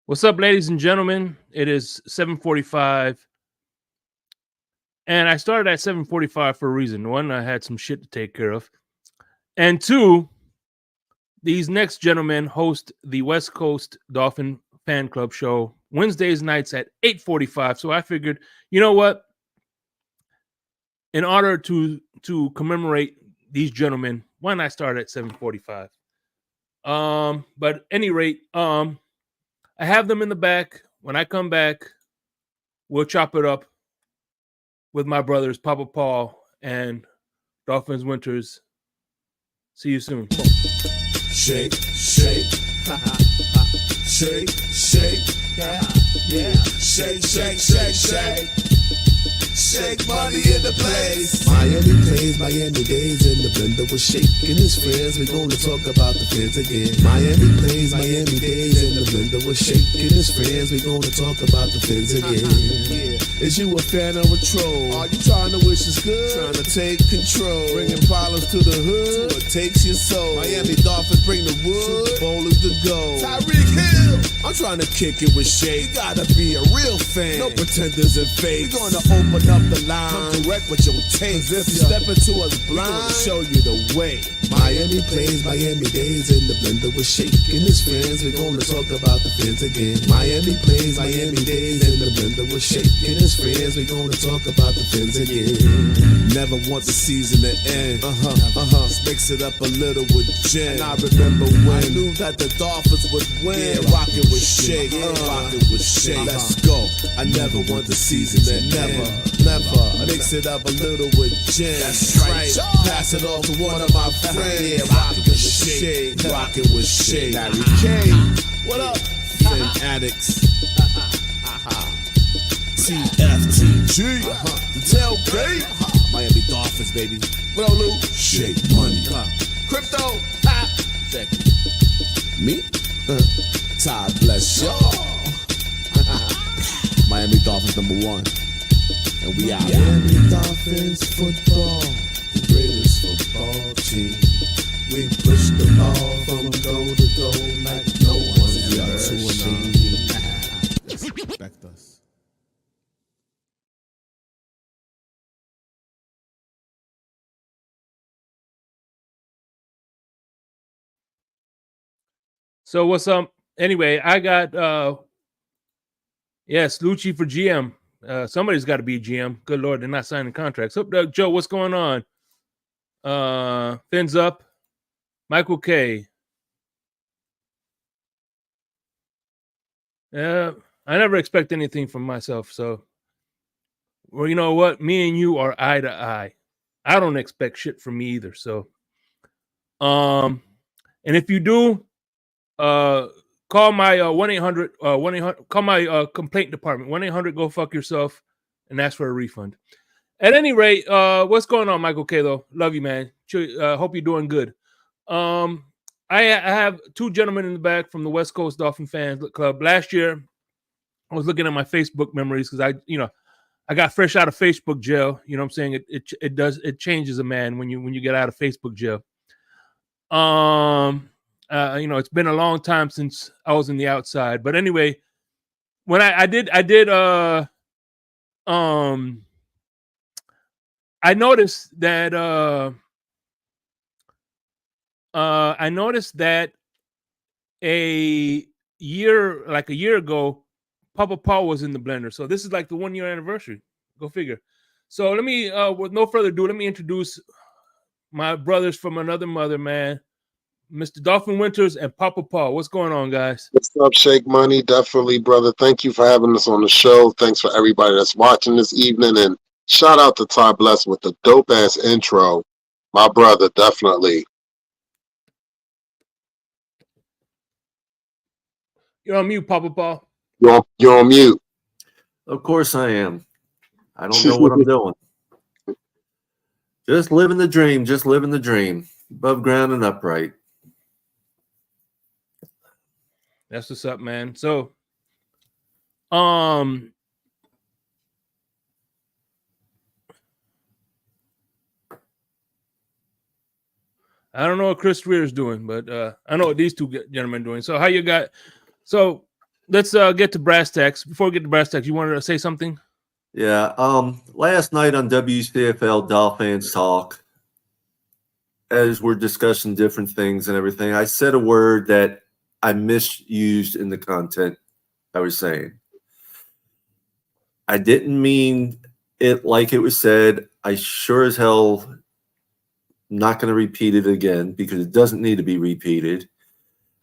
What's up, ladies and gentlemen? It is 7:45, and I started at 7:45 for a reason. One, I had some shit to take care of, and two, these next gentlemen host the West Coast Dolphin Fan Club show Wednesdays nights at 8:45. So I figured, you know what? In order to commemorate these gentlemen, why not start at 7:45? But at any rate, I have them in the back. When I come back, we'll chop it up with my brothers, Papa Paul and Dolphins Winters. See you soon. Shake, shake, shake, shake, yeah, shake, shake, shake, shake. Shake money in the place. Miami plays, Miami days in the blender was shaking his friends. We gonna talk about the Phins again. Miami plays, Miami days in the blender was shaking his friends. We gonna talk about the Phins again. Is you a fan or a troll? Are you trying to wish us good? Trying to take control. Bringing problems to the hood. What takes your soul? Miami Dolphins bring the wood. Super Bowl is the goal. Tyreek Hill. I'm trying to kick it with Shake. You gotta be a real fan. No pretenders and fakes. We gonna open up the line. Come correct with your taste. If you step into us blind, we gonna show you the way. Miami plays, Miami days in the blender was shaking his friends. We gonna talk about the Phins again. Miami plays, Miami days in the blender was shaking his friends. We gonna talk about the Phins again. Never want the season to end. Just mix it up a little with gin. And I remember when I knew that the Dolphins would win. Yeah, rockin' with Shake, rockin' with Shake. Let's go. I never want the season to end. Never. Mix it up a little with gin. That's right. Pass it off to one of my friends. Yeah, rockin' with Shake, rockin' with Shake. Larry K. What up? Phin-Addicts. TFTG. The tailgate. Miami Dolphins, baby. What up, Lou? Shake money. Crypto. Check it. Me? God bless y'all. Miami Dolphins #1. And we out. Miami Dolphins football, the greatest football team. We push the ball from goal to goal like no one's ever seen. Respect us. So what's up? Anyway, I got yes, Lucci for GM. Somebody's got to be GM. Good Lord, they're not signing contracts. So, Joe, what's going on? Fins up. Michael K. I never expect anything from myself. So, well, you know what? Me and you are eye to eye. I don't expect shit from me either. So, and if you do, call my 1-800 1-800 call my complaint department. 1-800 go fuck yourself and ask for a refund. At any rate, what's going on, Michael K? Though, love you, man. Hope you're doing good. I have two gentlemen in the back from the West Coast Dolphin Fans Club. Last year, I was looking at my Facebook memories because I got fresh out of Facebook jail. You know what I'm saying? It changes a man when you get out of Facebook jail. It's been a long time since I was in the outside. But anyway, when I noticed that a year ago, Papa Paul was in the blender. So this is like the 1 year anniversary. Go figure. So let me, with no further ado, let me introduce my brothers from another mother, man. Mr. Dolphin Winters and Papa Paul. What's going on, guys? What's up, Shake Money? Definitely, brother. Thank you for having us on the show. Thanks for everybody that's watching this evening. And shout out to Ty Bless with the dope-ass intro. My brother, definitely. You're on mute, Papa Paul. You're on mute. Of course I am. I don't know what I'm doing. Just living the dream. Just living the dream. Above ground and upright. That's what's up, man. So, I don't know what Chris Rear is doing, but I know what these two gentlemen are doing. So how you got? So let's get to brass tacks. Before we get to brass tacks, you wanted to say something? Yeah. Last night on WCFL Dolphins Talk, as we're discussing different things and everything, I said a word that I misused in the content I was saying. I didn't mean it like it was said. I sure as hell not going to repeat it again because it doesn't need to be repeated.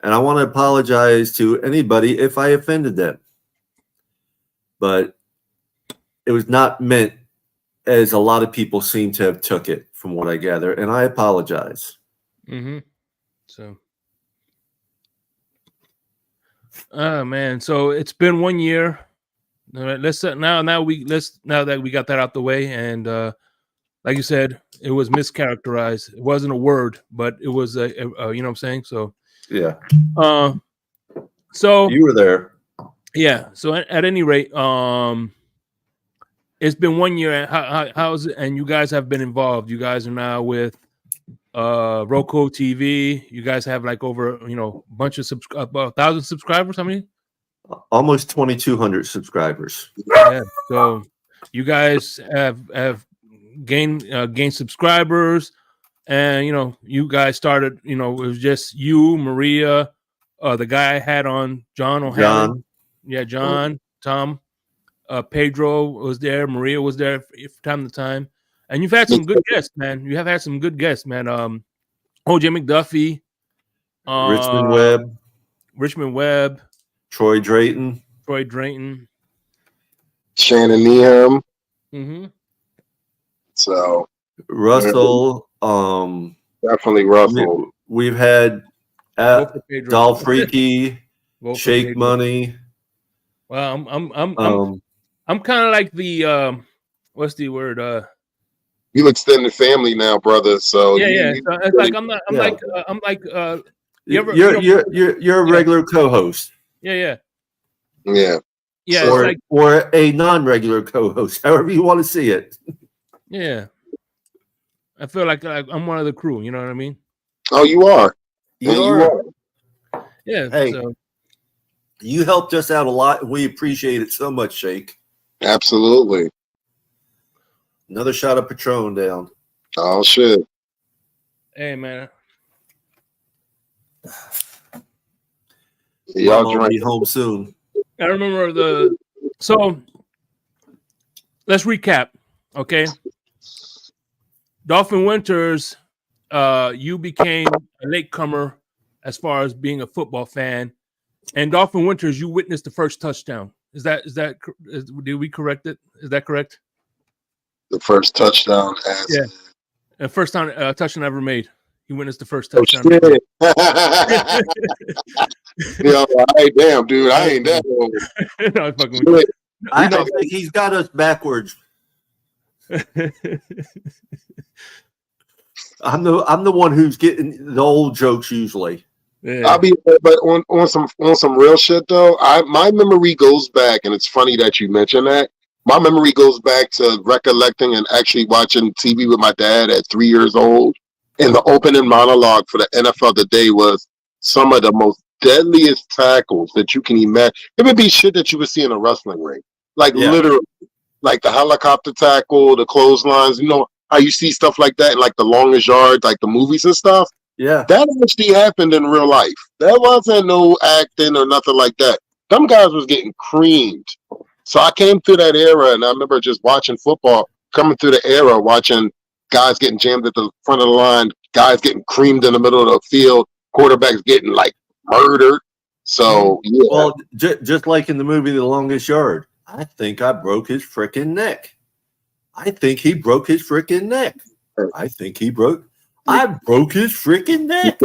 And I want to apologize to anybody if I offended them. But it was not meant as a lot of people seem to have took it from what I gather. And I apologize. Mm-hmm. So, oh man, so it's been 1 year. All right, let's now that we got that out the way, and like you said, it was mischaracterized. It wasn't a word, but it was a you know what I'm saying. So Yeah. So you were there. Yeah. So at any rate, it's been 1 year. How's it? And you guys have been involved. You guys are now with Roku TV. You guys have like over a bunch of about 1,000 subscribers. How many? Almost 2,200 subscribers. Yeah. So you guys have gained subscribers, and you guys started. It was just you, Maria, the guy I had on, John O'Hanlon. John. Yeah, John, Tom, Pedro was there. Maria was there from time to time, and you've had some good guests, man. You have had some good guests, man. OJ McDuffie, Richmond Webb, Troy Drayton, Shannon Needham. Mm-hmm. So Russell, definitely Russell. We've had Doll Freaky, Shake Money. Well, I'm kind of like the what's the word? You extended family now, brother. So yeah. So it's like I'm like you're a regular co-host. Yeah. Or a non-regular co-host, however you want to see it. Yeah, I feel like I'm one of the crew. You know what I mean? Oh, you are. You are. Yeah. Hey, so you helped us out a lot. We appreciate it so much, Shake. Absolutely. Another shot of Patron down. Oh shit. Hey man. Y'all be home soon. I remember so let's recap, okay? Dolphin Winters, you became a latecomer as far as being a football fan, and Dolphin Winters, you witnessed the first touchdown. Did we correct it? Is that correct? The first touchdown. The first time touchdown ever made. He witnessed the first touchdown. Yeah, hey, damn, dude, I ain't that old. No, I'm fucking with you. I don't think he's got us backwards. I'm the one who's getting the old jokes usually. Yeah. I'll be, but on some real shit though. My memory goes back, and it's funny that you mentioned that. My memory goes back to recollecting and actually watching TV with my dad at 3 years old. And the opening monologue for the NFL today was some of the most deadliest tackles that you can imagine. It would be shit that you would see in a wrestling ring, literally, like the helicopter tackle, the clotheslines. You know how you see stuff like that in like the longest yard, like the movies and stuff. Yeah, that actually happened in real life. That wasn't no acting or nothing like that. Them guys was getting creamed. So I came through that era, and I remember just watching football, coming through the era, watching guys getting jammed at the front of the line, guys getting creamed in the middle of the field, quarterbacks getting like murdered. So yeah. Well, just like in the movie The Longest Yard, I think I broke his freaking neck. I think he broke his freaking neck. I broke his freaking neck.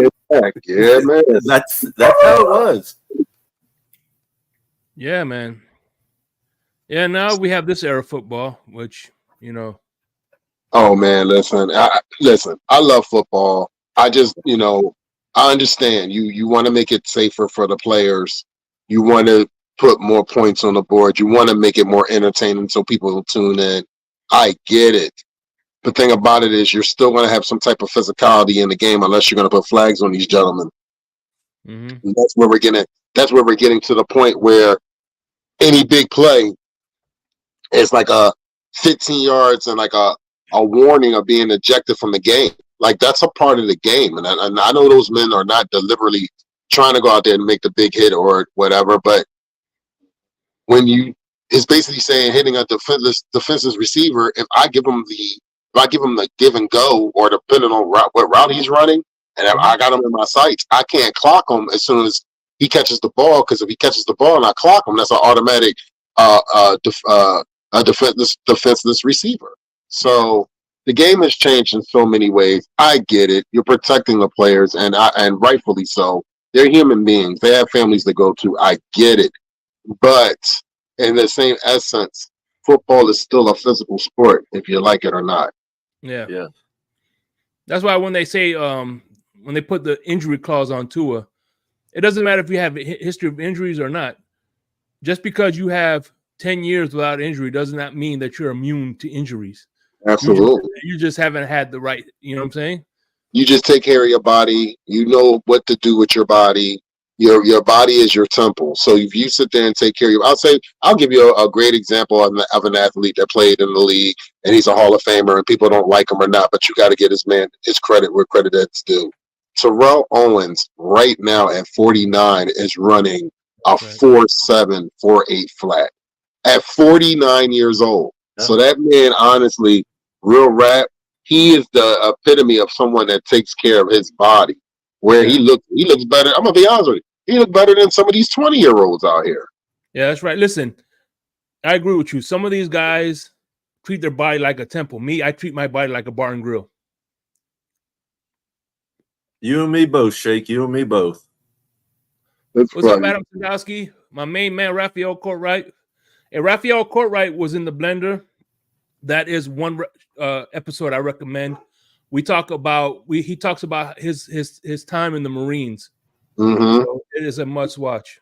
Yeah, man. That's how it was. Yeah, man. Yeah, now we have this era of football, which Oh man, listen. I love football. I just, I understand. You want to make it safer for the players. You want to put more points on the board. You want to make it more entertaining so people will tune in. I get it. The thing about it is you're still going to have some type of physicality in the game unless you're going to put flags on these gentlemen. Mm-hmm. And that's where we're getting. that's where we're getting to the point where any big play is like a 15 yards and like a warning of being ejected from the game. Like that's a part of the game. And I know those men are not deliberately trying to go out there and make the big hit or whatever, but when you, it's basically saying hitting a defenseless receiver, if I give him the give and go, or depending on what route he's running, and if I got him in my sights, I can't clock him as soon as he catches the ball, because if he catches the ball and I clock him, that's an automatic defenseless receiver. So the game has changed in so many ways. I get it. You're protecting the players, and rightfully so. They're human beings. They have families to go to. I get it. But in the same essence, football is still a physical sport, if you like it or not. Yeah. That's why when they say when they put the injury clause on Tua, it doesn't matter if you have a history of injuries or not. Just because you have 10 years without injury does not mean that you're immune to injuries. Absolutely. You just haven't had the right, you know what I'm saying? You just take care of your body. You know what to do with your body. Your body is your temple. So if you sit there and take care of I'll give you a great example of an athlete that played in the league, and he's a Hall of Famer, and people don't like him or not, but you got to get his credit where credit is due. Terrell Owens right now at 49 is running a 4.7, 4.8 flat at 49 years old. Yeah. So that man, honestly, real rap, he is the epitome of someone that takes care of his body. Where he looks better. I'm gonna be honest with you. He looks better than some of these 20-year-olds out here. Yeah, that's right. Listen, I agree with you. Some of these guys treat their body like a temple. Me, I treat my body like a bar and grill. You and me both, Shake. You and me both. What's up, Adam Sadowski? My main man, Raphael Courtwright. And Raphael Courtwright was in the blender. That is one episode I recommend. He talks about his time in the Marines. Mm-hmm. So it is a must watch.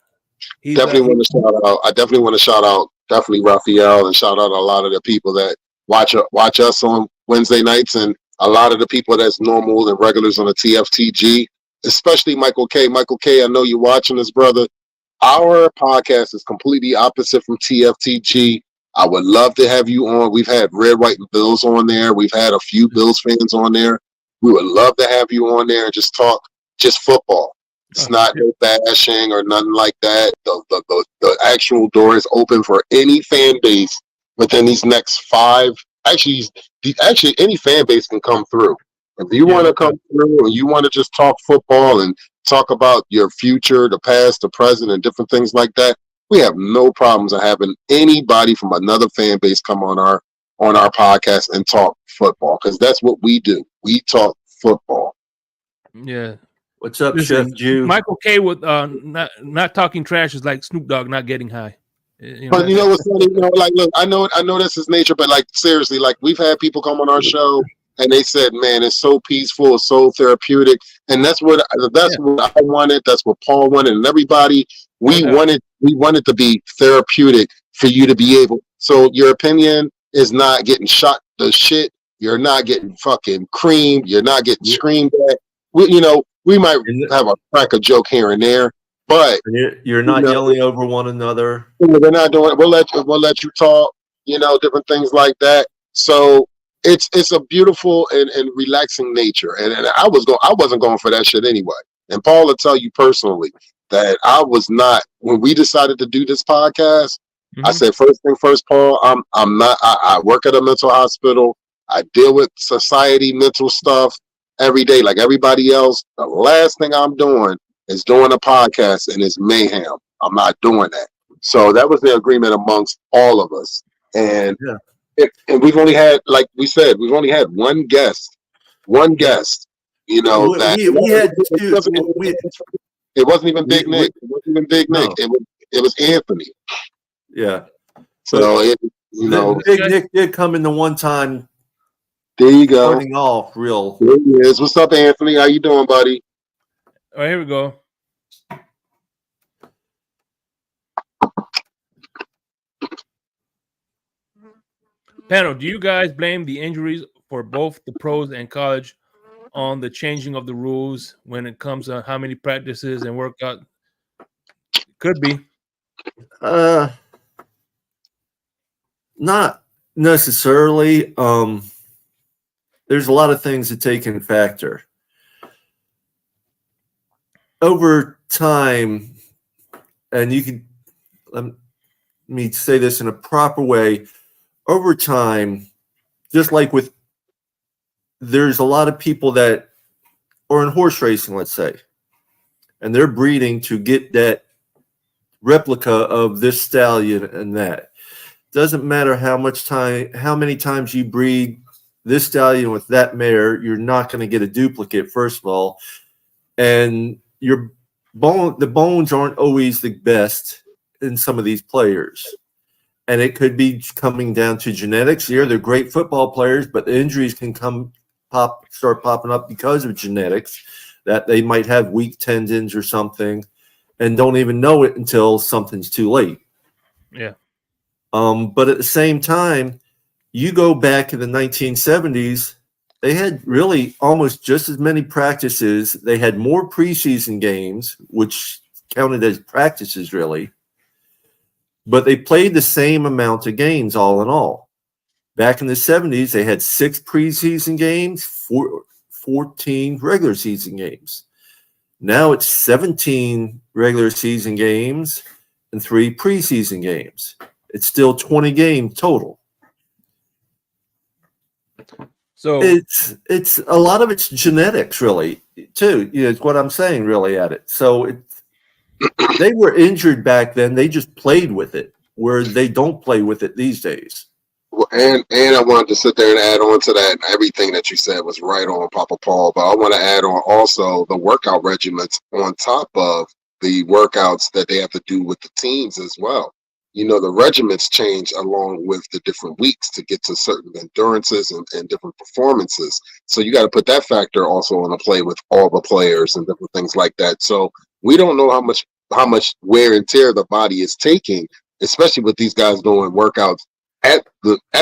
I definitely want to shout out Raphael, and shout out a lot of the people that watch us on Wednesday nights, and a lot of the people that's normal and regulars on the TFTG, especially Michael K. Michael K, I know you're watching this, brother. Our podcast is completely opposite from TFTG. I would love to have you on. We've had Red, White, and Bills on there. We've had a few Bills fans on there. We would love to have you on there and just talk just football. It's not no bashing or nothing like that. The actual door is open for any fan base within these next 5. Actually, any fan base can come through. If you want to come through and you want to just talk football and talk about your future, the past, the present, and different things like that, we have no problems of having anybody from another fan base come on our podcast and talk football, because that's what we do. We talk football. Yeah. What's up, Chef Jew? Michael K with not talking trash is like Snoop Dogg not getting high. But you know what's funny? Like, look, I know that's his nature, but like seriously, like we've had people come on our show and they said, "Man, it's so peaceful, it's so therapeutic," and that's what I wanted. That's what Paul wanted, and everybody. We wanted to be therapeutic for you to be able. So your opinion is not getting shot to shit. You're not getting fucking creamed. You're not getting screamed at. We might have a crack a joke here and there, but you're not yelling over one another. We're not doing it. We'll let you talk. Different things like that. So it's a beautiful and relaxing nature. And I wasn't going for that shit anyway. And Paul will tell you personally that I was not, when we decided to do this podcast. I said, first thing first, Paul, I'm not. I work at a mental hospital. I deal with society mental stuff every day, like everybody else. The last thing I'm doing is doing a podcast, and it's mayhem. I'm not doing that. So that was the agreement amongst all of us. And and we've only had, like we said, we've only had one guest. We had two. It wasn't even Big Nick. It wasn't even Big Nick. It was Anthony. Yeah. So Big Nick did come in the one time. There you go. Starting off real. There he is. What's up, Anthony? How you doing, buddy? All right, here we go. Panel, do you guys blame the injuries for both the pros and college on the changing of the rules when it comes to how many practices and workout Could be. Not necessarily. There's a lot of things to take in factor. Over time, and you can let me say this in a proper way, over time, just like with, there's a lot of people that are in horse racing, let's say, and they're breeding to get that replica of this stallion and that. Doesn't matter how many times you breed this stallion with that mare, you're not going to get a duplicate, first of all. And the bones aren't always the best in some of these players. And it could be coming down to genetics. Yeah, they're great football players, but the injuries can start popping up because of genetics, that they might have weak tendons or something and don't even know it until something's too late. Yeah. But at the same time, you go back in the 1970s, they had really almost just as many practices. They had more preseason games, which counted as practices really, but they played the same amount of games all in all. Back in the 70s, they had 6 preseason games, 14 regular season games. Now it's 17 regular season games and 3 preseason games. It's still 20 games total. So it's a lot of it's genetics, really, too. It's what I'm saying, really, at it. So they were injured back then. They just played with it, where they don't play with it these days. Well, and I wanted to sit there and add on to that. Everything that you said was right on, Papa Paul. But I want to add on also the workout regimens on top of the workouts that they have to do with the teams as well. The regiments change along with the different weeks to get to certain endurances and different performances. So you got to put that factor also on the play with all the players and different things like that. So we don't know how much wear and tear the body is taking, especially with these guys doing workouts at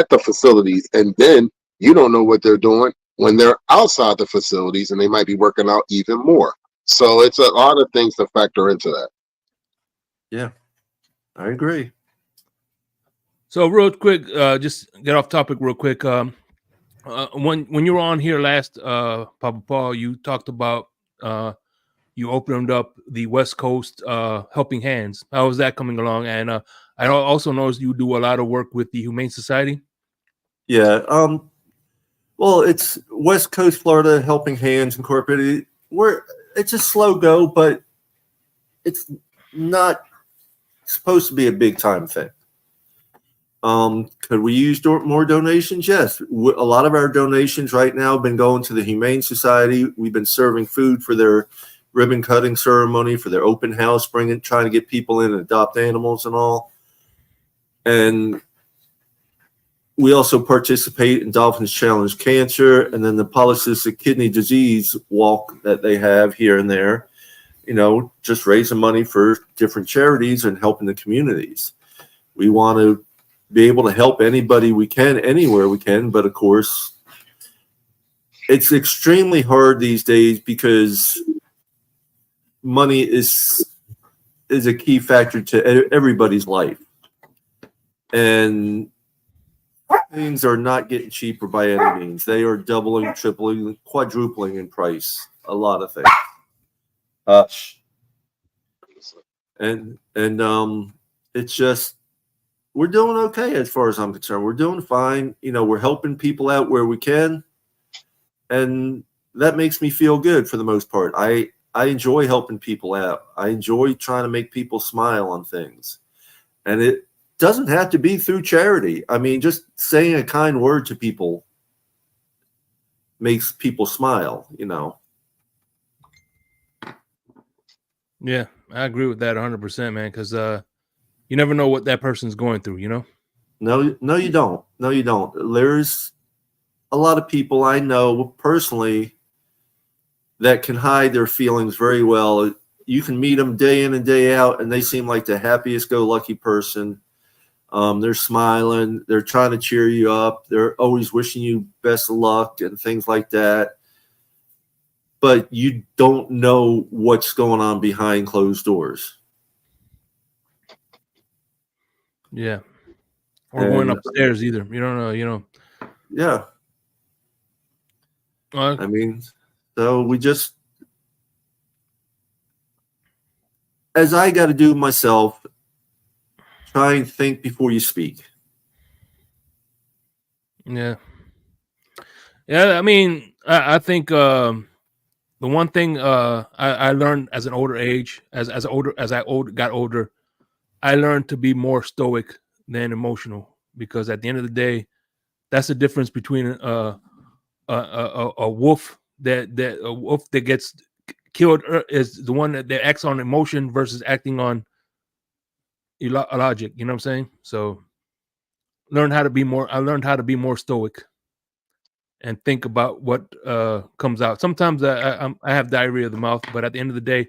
the facilities, and then you don't know what they're doing when they're outside the facilities, and they might be working out even more. So it's a lot of things to factor into that. Yeah, I agree. So real quick, just get off topic real quick. When you were on here last, Papa Paul, you talked about you opened up the West Coast Helping Hands. How is that coming along? And I also noticed you do a lot of work with the Humane Society. Yeah. Well, it's West Coast Florida Helping Hands Incorporated. It's a slow go, but it's not supposed to be a big time thing. Could we use more donations? Yes. A lot of our donations right now have been going to the Humane Society. We've been serving food for their ribbon cutting ceremony, for their open house, trying to get people in and adopt animals and all. And we also participate in Dolphins Challenge Cancer, and then the polycystic kidney disease walk that they have here and there, just raising money for different charities and helping the communities. We want to be able to help anybody we can, anywhere we can. But of course, it's extremely hard these days because money is a key factor to everybody's life. And things are not getting cheaper by any means. They are doubling, tripling, quadrupling in price. A lot of things. And it's just, we're doing okay as far as I'm concerned. We're doing fine. We're helping people out where we can. And that makes me feel good for the most part. I enjoy helping people out. I enjoy trying to make people smile on things. And it doesn't have to be through charity. I mean, just saying a kind word to people makes people smile, Yeah, I agree with that 100%, man, because you never know what that person's going through, No, you don't. No, you don't. There's a lot of people I know personally that can hide their feelings very well. You can meet them day in and day out, and they seem like the happiest-go-lucky person. They're smiling. They're trying to cheer you up. They're always wishing you best of luck and things like that. But you don't know what's going on behind closed doors. Yeah. Or going And upstairs either. You don't know, yeah, I mean, so we just, as I got to do myself, try and think before you speak. Yeah. Yeah, I mean, I think the one thing I learned as an older age, as I got older, I learned to be more stoic than emotional, because at the end of the day, that's the difference between a wolf that gets killed is the one that acts on emotion versus acting on logic. You know what I'm saying? So I learned how to be more stoic and think about what comes out. Sometimes I have diarrhea of the mouth, but at the end of the day,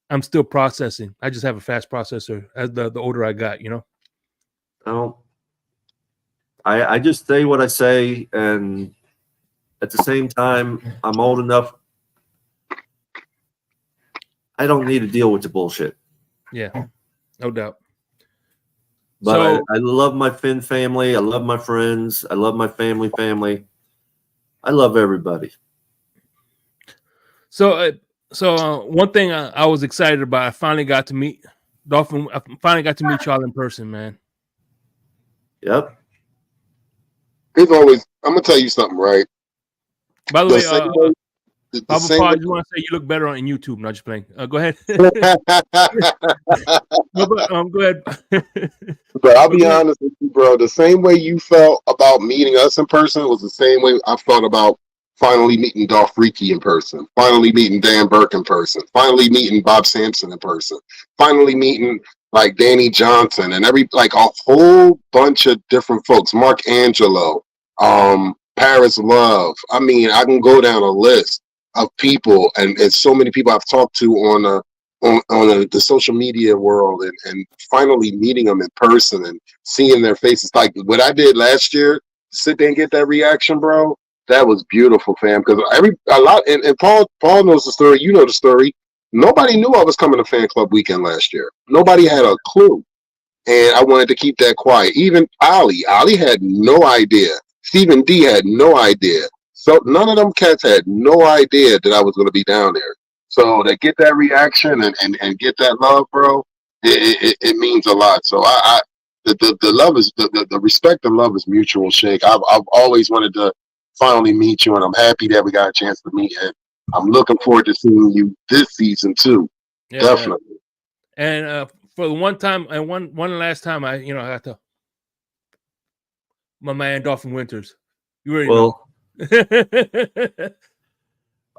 I'm still processing. I just have a fast processor as the older I got, Well, I just say what I say, and at the same time, I'm old enough. I don't need to deal with the bullshit. Yeah, no doubt. But So, I love my Phin family. I love my friends. I love my family. I love everybody. so one thing I was excited about, I finally got to meet Dolphin. I finally got to meet y'all in person, man. Yep. It's always. I'm gonna tell you something, right? By the The way, same way. The Papa same Paul, I way. just want to say you look better on YouTube. Not just playing. Go ahead. No, but, go ahead. But I'll But be go ahead. honest with you, bro. The same way you felt about meeting us in person was the same way I felt about finally meeting Dolph Ricky in person, finally meeting Dan Burke in person, finally meeting Bob Sampson in person, finally meeting like Danny Johnson and like a whole bunch of different folks. Mark Angelo, Paris Love. I mean, I can go down a list of people, and so many people I've talked to on the social media world, and finally meeting them in person and seeing their faces. Like what I did last year, sit there and get that reaction, bro. That was beautiful, fam. Because and Paul knows the story. You know the story. Nobody knew I was coming to Fan Club Weekend last year. Nobody had a clue, and I wanted to keep that quiet. Even Ali had no idea. Stephen D had no idea. So none of them cats had no idea that I was going to be down there. So to get that reaction and get that love, bro, it means a lot. So the love is the respect and love is mutual, Shake. I've always wanted to finally meet you, and I'm happy that we got a chance to meet. And I'm looking forward to seeing you this season too. Yeah, Definitely. and for the one time and one last time, I got to my man Dolphin Winters. You already know.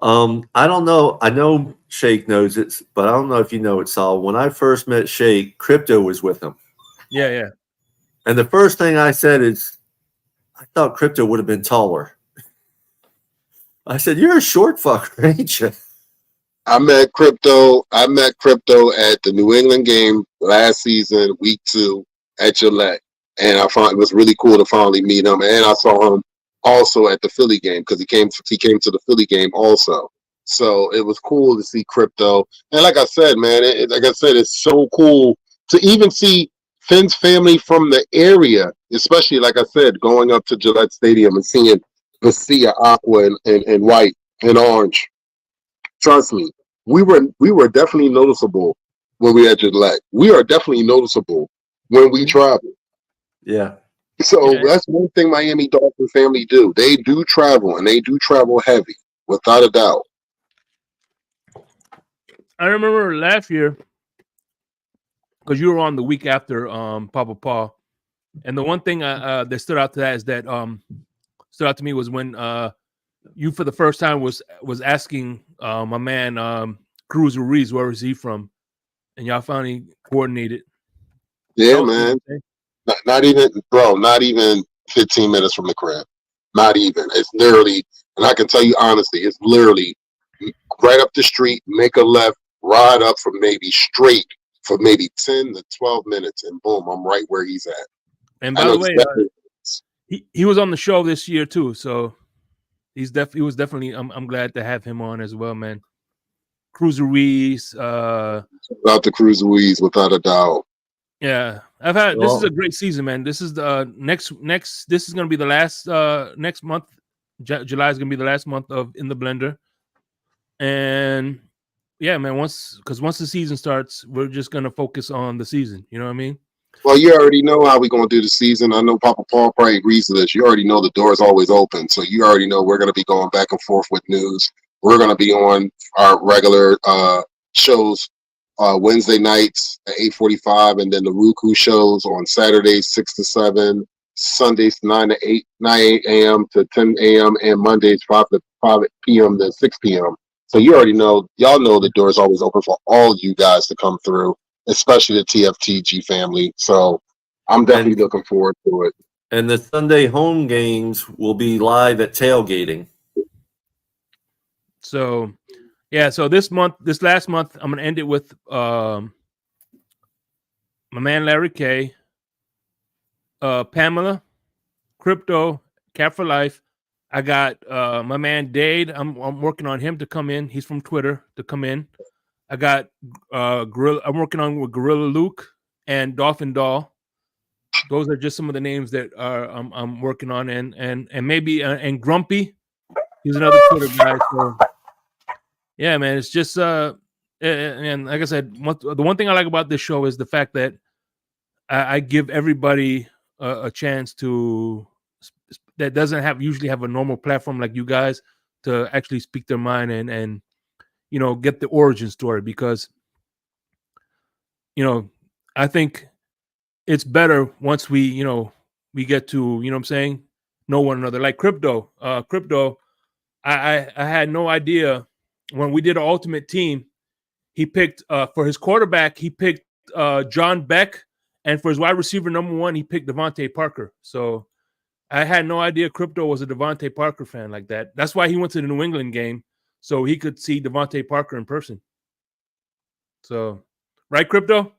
I don't know. I know Shake knows it, but I don't know if you know it, Saul. When I first met Shake, Crypto was with him. Yeah. And the first thing I said is, I thought Crypto would have been taller. I said, "You're a short fucker, ain't you?" I met Crypto at the New England game last season, week 2 at Gillette, and I found it was really cool to finally meet him. And I saw him also at the Philly game because he came to the Philly game also. So it was cool to see Crypto. And like I said, man, it's so cool to even see Finn's family from the area, especially like I said, going up to Gillette Stadium and seeing Basia Aqua and white and orange. Trust me, we were definitely noticeable when we had Gillette. We are definitely noticeable when we travel. Yeah. So that's one thing Miami Dolphin family do. They do travel, and they do travel heavy, without a doubt. I remember last year because you were on the week after Papa Paul, and the one thing that stood out to that is that stood out to me was when you for the first time was asking my man Cruz Ruiz, where is he from, and y'all finally coordinated. Yeah, man. Not even 15 minutes from the crib. Not even. It's literally, and I can tell you honestly, it's literally right up the street, make a left, ride up for maybe straight for maybe 10 to 12 minutes, and boom, I'm right where he's at. And by the way, he was on the show this year too, so he was definitely. I'm glad to have him on as well, man. Cruz Ruiz. Shout out to Cruz Ruiz, without a doubt. Yeah, I've had this is Well, a great season, man. This is the next. This is going to be the last next month. July is going to be the last month of In the Blender, and yeah, man. Once the season starts, we're just going to focus on the season. You know what I mean? Well, you already know how we're going to do the season. I know Papa Paul probably agrees to this. You already know the door is always open. So you already know we're going to be going back and forth with news. We're going to be on our regular shows Wednesday nights at 8:45, and then the Roku shows on Saturdays 6 to 7, Sundays 9 a.m. to 10 a.m., and Mondays 5 p.m. to 6 p.m. So you already know, y'all know the door is always open for all you guys to come through, especially the TFTG family. So I'm definitely looking forward to it. And the Sunday home games will be live at tailgating. So, yeah. So this last month, I'm gonna end it with my man Larry K, Pamela, Crypto, Cat for Life. I got my man Dade. I'm working on him to come in. He's from Twitter to come in. I got Gorilla. I'm working on with Gorilla Luke and Dolphin Doll. Those are just some of the names that are I'm working on, and maybe and Grumpy. He's another Twitter guy. So yeah, man, it's just and like I said, the one thing I like about this show is the fact that I give everybody a chance to that doesn't usually have a normal platform like you guys to actually speak their mind and you know get the origin story, because you know I think it's better once we get to what I'm saying, know one another. Like Crypto, I had no idea when we did our ultimate team. He picked for his quarterback, he picked John Beck, and for his wide receiver number 1, he picked Devontae Parker. So I had no idea Crypto was a Devontae Parker fan like that. That's why he went to the New England game, so he could see Devontae Parker in person. So, right, Crypto?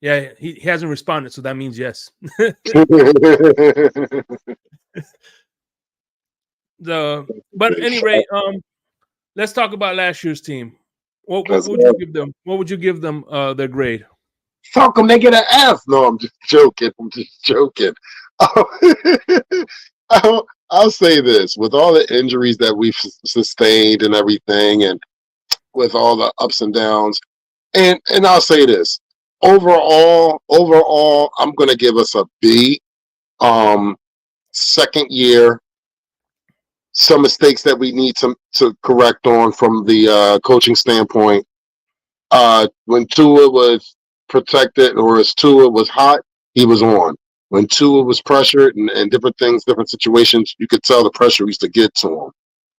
Yeah, he hasn't responded, so that means yes. But at any rate, let's talk about last year's team. What would you give them? What would you give them their grade? Fuck them, they get an F. No, I'm just joking. I'll say this: with all the injuries that we've sustained and everything, and with all the ups and downs, and I'll say this: overall, I'm gonna give us a B. Second year, some mistakes that we need to correct on from the coaching standpoint. When Tua was protected, or as Tua was hot, he was on. When Tua was pressured and different things, different situations, you could tell the pressure used to get to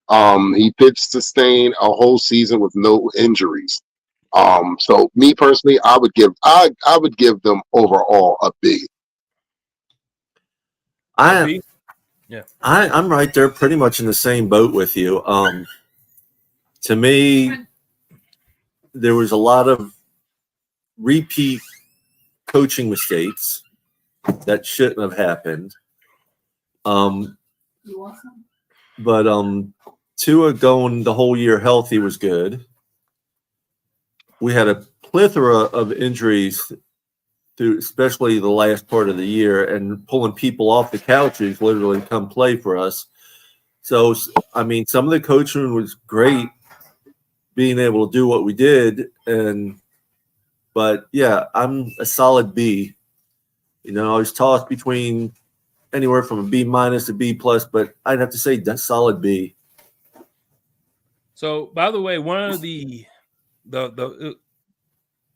him. He did sustain a whole season with no injuries. So me personally, I would give them overall a B. I'm right there, pretty much in the same boat with you. To me, there was a lot of repeat coaching mistakes that shouldn't have happened. But Tua going the whole year healthy was good. We had a plethora of injuries through, especially the last part of the year, and pulling people off the couches literally come play for us. So, I mean, some of the coaching was great, being able to do what we did, but yeah, I'm a solid B. I was tossed between anywhere from a B- to B+, but I'd have to say that's solid B. So, by the way, one of the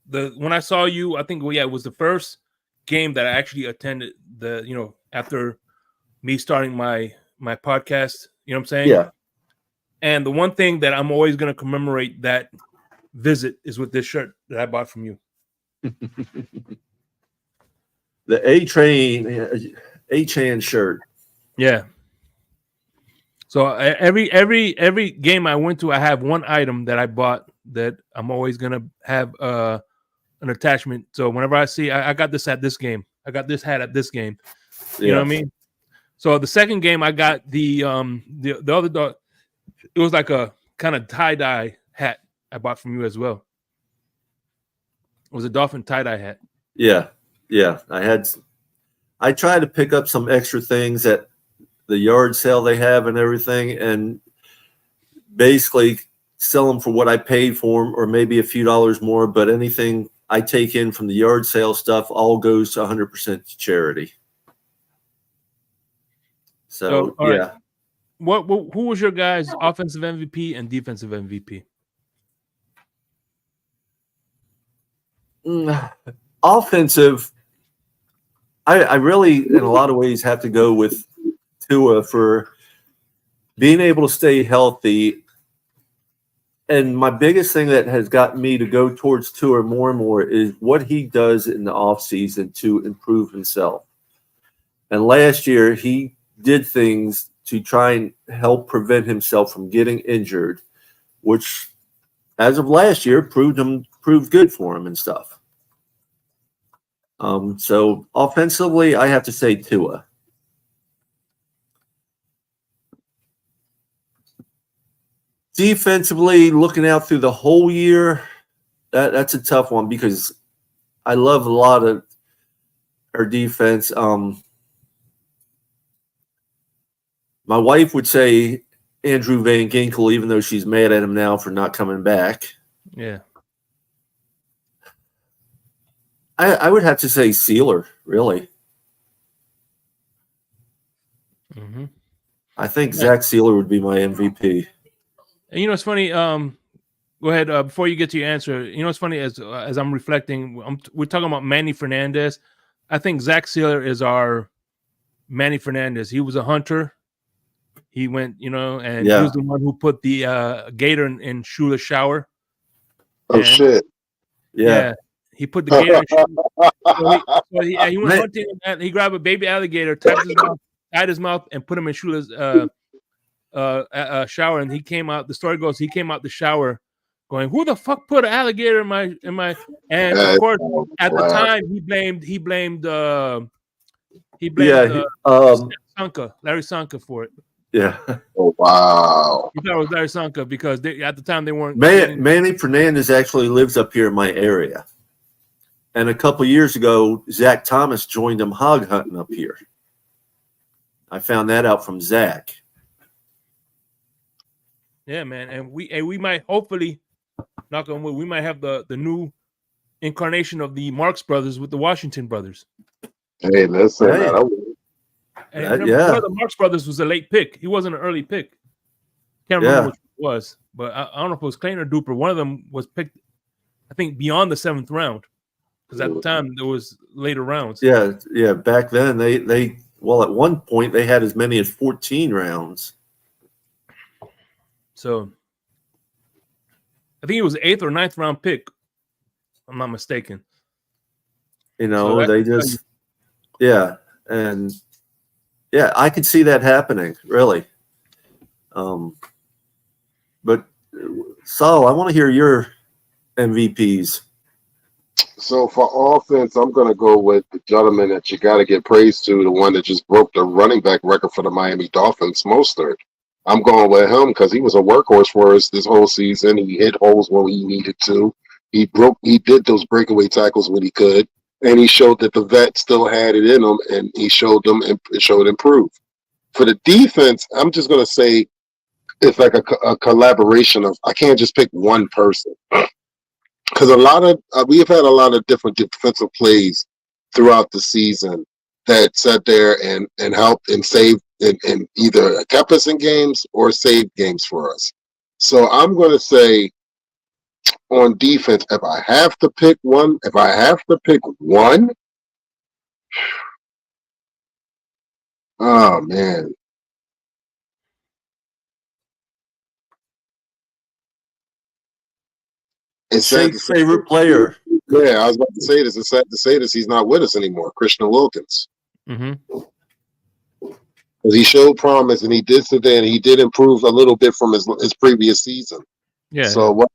when I saw you, I think it was the first game that I actually attended. After me starting my podcast, you know what I'm saying? Yeah. And the one thing that I'm always going to commemorate that visit is with this shirt that I bought from you. The A-Chan shirt. Yeah. So every game I went to, I have one item that I bought that I'm always gonna have an attachment. So whenever I see, I got this at this game. I got this hat at this game. You know what I mean? So the second game, I got the other dog. It was like a kind of tie-dye hat I bought from you as well. was a Dolphin tie-dye hat. Yeah. I tried to pick up some extra things at the yard sale they have and everything, and basically sell them for what I paid for them, or maybe a few dollars more. But anything I take in from the yard sale stuff all goes to 100% to charity. So all yeah. right. Who was your guys' offensive MVP and defensive MVP? Offensive, I really, in a lot of ways, have to go with Tua for being able to stay healthy. And my biggest thing that has gotten me to go towards Tua more and more is what he does in the offseason to improve himself. And last year, he did things to try and help prevent himself from getting injured, which, as of last year, proved good for him and stuff. So offensively, I have to say Tua. Defensively, looking out through the whole year, that's a tough one because I love a lot of our defense. My wife would say Andrew Van Ginkel, even though she's mad at him now for not coming back. Yeah. I would have to say Sealer, really. Mm-hmm. I think Zach Sealer would be my MVP. And you know, it's funny. Go ahead before you get to your answer. You know, it's funny as I'm reflecting. We're talking about Manny Fernandez. I think Zach Sealer is our Manny Fernandez. He was a hunter. He went, you know, and he was the one who put the gator in Shula's shower. Oh shit! Yeah. He put the gator in he went hunting and he grabbed a baby alligator, tied his mouth, and put him in Shula's shower. And he came out. The story goes, he came out the shower, going, "Who the fuck put an alligator in my?" And of course, at the time, he blamed Larry Sanka for it. Yeah. Oh wow. He thought it was Larry Sanka because at the time they weren't. Manny Fernandez actually lives up here in my area. And a couple of years ago, Zach Thomas joined him hog hunting up here. I found that out from Zach. Yeah, man, and we might hopefully, knock on wood, we might have the new incarnation of the Marx brothers with the Washington brothers. Hey, listen, and one of the Marx brothers was a late pick. He wasn't an early pick. Can't remember which it was, but I don't know if it was Klein or Duper. One of them was picked, I think, beyond the 7th round. Because at the time there was later rounds. Yeah. Back then they at one point they had as many as 14 rounds. So I think it was the 8th or 9th round pick. If I'm not mistaken. You know, I could see that happening, really. But Saul, I want to hear your MVPs. So for offense, I'm going to go with the gentleman that you got to get praise to, the one that just broke the running back record for the Miami Dolphins, Mostert. I'm going with him because he was a workhorse for us this whole season. He hit holes when he needed to. He did those breakaway tackles when he could, and he showed that the vet still had it in him, and he showed improve. For the defense, I'm just going to say it's like a collaboration of, I can't just pick one person. Because we have had a lot of different defensive plays throughout the season that sat there and helped and saved and either kept us in games or saved games for us. So I'm going to say on defense, if I have to pick one, oh man. It's Shake's favorite player. Yeah, I was about to say this. It's sad to say this. He's not with us anymore. Christian Wilkins. Mm-hmm. He showed promise, and he did sit there, and he did improve a little bit from his previous season. Yeah. So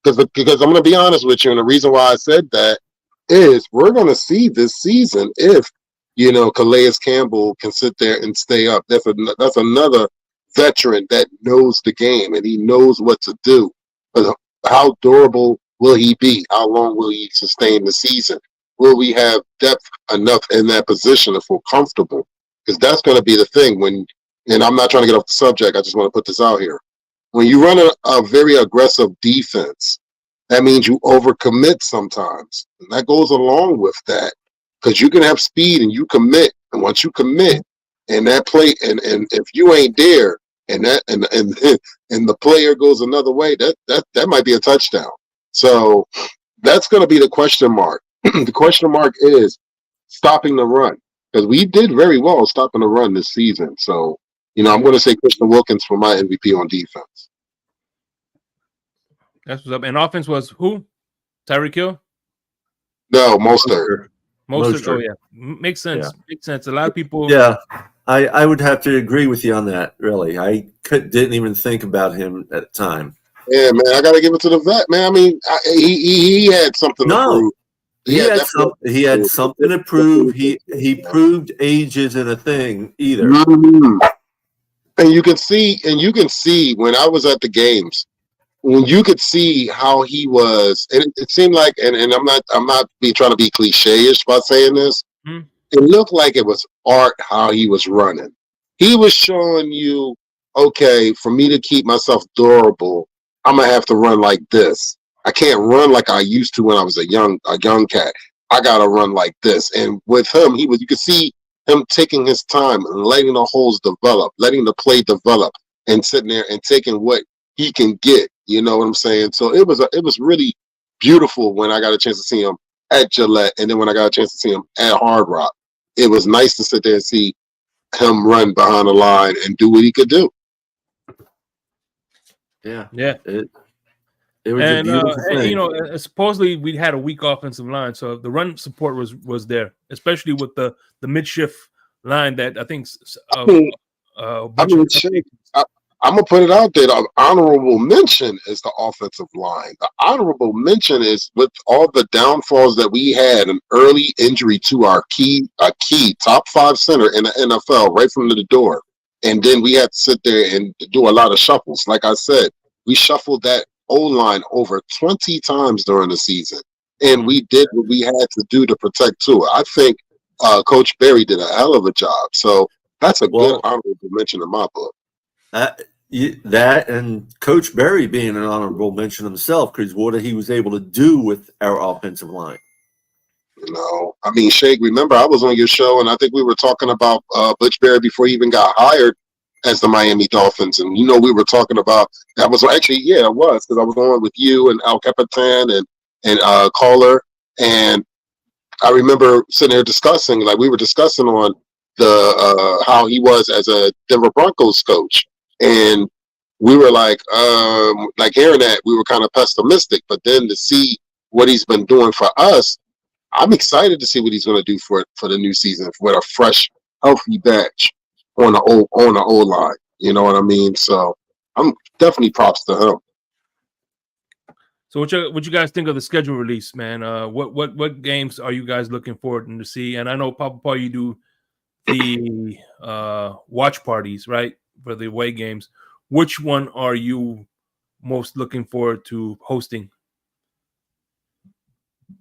because I'm going to be honest with you, and the reason why I said that is we're going to see this season if Calais Campbell can sit there and stay up. That's another veteran that knows the game and he knows what to do. But how durable will he be? How long will he sustain the season? Will we have depth enough in that position to feel comfortable? Because that's going to be the thing. And I'm not trying to get off the subject. I just want to put this out here. When you run a very aggressive defense, that means you overcommit sometimes. And that goes along with that. Because you can have speed and you commit. And once you commit and that play, and if you ain't there and that and the player goes another way, that might be a touchdown. So that's going to be the question mark. The question mark is stopping the run. Because we did very well stopping the run this season. So, I'm going to say Christian Wilkins for my MVP on defense. That's what's up. And offense was who? Tyreek Hill? No, Mostert. Mostert. Oh, yeah. Makes sense. Yeah. Makes sense. A lot of people. Yeah, I would have to agree with you on that, really. I didn't even think about him at the time. Yeah, man, I got to give it to the vet, man. I mean, he had something to prove. He had something to prove. He proved age isn't a thing either. Mm-hmm. And you can see when I was at the games, when you could see how he was, and it seemed like, and I'm not trying to be cliche-ish by saying this. Mm. It looked like it was art how he was running. He was showing you, okay, for me to keep myself durable, I'm gonna have to run like this. I can't run like I used to when I was a young cat. I gotta run like this. And with him, you could see him taking his time and letting the holes develop, letting the play develop, and sitting there and taking what he can get. You know what I'm saying? So it was really beautiful when I got a chance to see him at Gillette, and then when I got a chance to see him at Hard Rock. It was nice to sit there and see him run behind the line and do what he could do. Yeah. It was a beautiful thing. Supposedly we had a weak offensive line, so the run support was there, especially with the mid-shift line that I think. I'm gonna put it out there. The honorable mention is the offensive line. The honorable mention is with all the downfalls that we had, an early injury to our key top 5 center in the NFL right from the door, and then we had to sit there and do a lot of shuffles. Like I said, we shuffled that O-line over 20 times during the season, and we did what we had to do to protect Tua. I think Coach Berry did a hell of a job. So that's a good honorable mention in my book. That and Coach Berry being an honorable mention himself, because what he was able to do with our offensive line. I mean, Shake, remember I was on your show, and I think we were talking about Butch Berry before he even got hired as the Miami Dolphins. And, we were talking about, that was actually, it was, because I was on with you and Al Capitan and Caller. And I remember sitting there discussing, like we were discussing on the how he was as a Denver Broncos coach. And we were like hearing that, we were kind of pessimistic. But then to see what he's been doing for us, I'm excited to see what he's going to do for the new season with a fresh, healthy batch on the O line. You know what I mean? So I'm definitely props to him. So what you guys think of the schedule release, man? What games are you guys looking forward to see? And I know Papa Paul, you do the watch parties, right, for the away games. Which one are you most looking forward to hosting?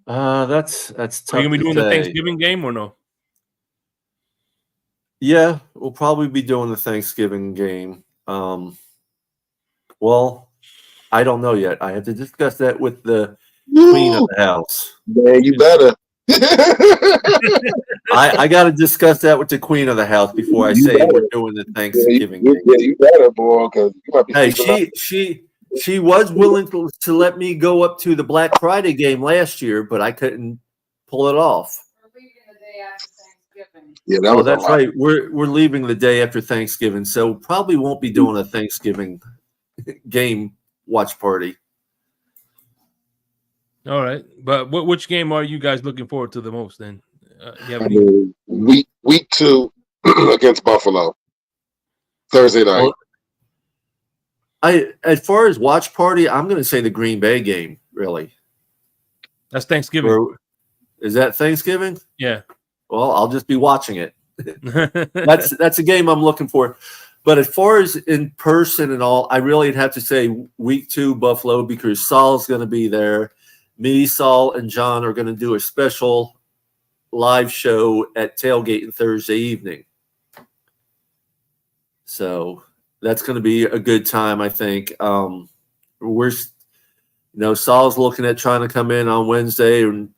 That's tough. Are you gonna be doing the Thanksgiving game or no? Yeah, we'll probably be doing the Thanksgiving game. Well, I don't know yet. I have to discuss that with the queen of the house. Man, you better. I got to discuss that with the queen of the house before I say we're doing the Thanksgiving game. Yeah, you better, boy, because you might be. Hey, she was willing to let me go up to the Black Friday game last year, but I couldn't pull it off. We're leaving the day after Thanksgiving. Yeah, that's right. We're leaving the day after Thanksgiving, so probably won't be doing a Thanksgiving game watch party. All right, but which game are you guys looking forward to the most? Then, week 2 against Buffalo, Thursday night. Well, as far as watch party, I'm going to say the Green Bay game. Really, that's Thanksgiving. Is that Thanksgiving? Yeah. Well, I'll just be watching it. That's a game I'm looking for. But as far as in person and all, I really have to say week 2 Buffalo, because Saul's going to be there. me, Saul, and John are going to do a special live show at Tailgate Thursday evening. So that's going to be a good time, I think. Saul's looking at trying to come in on Wednesday, and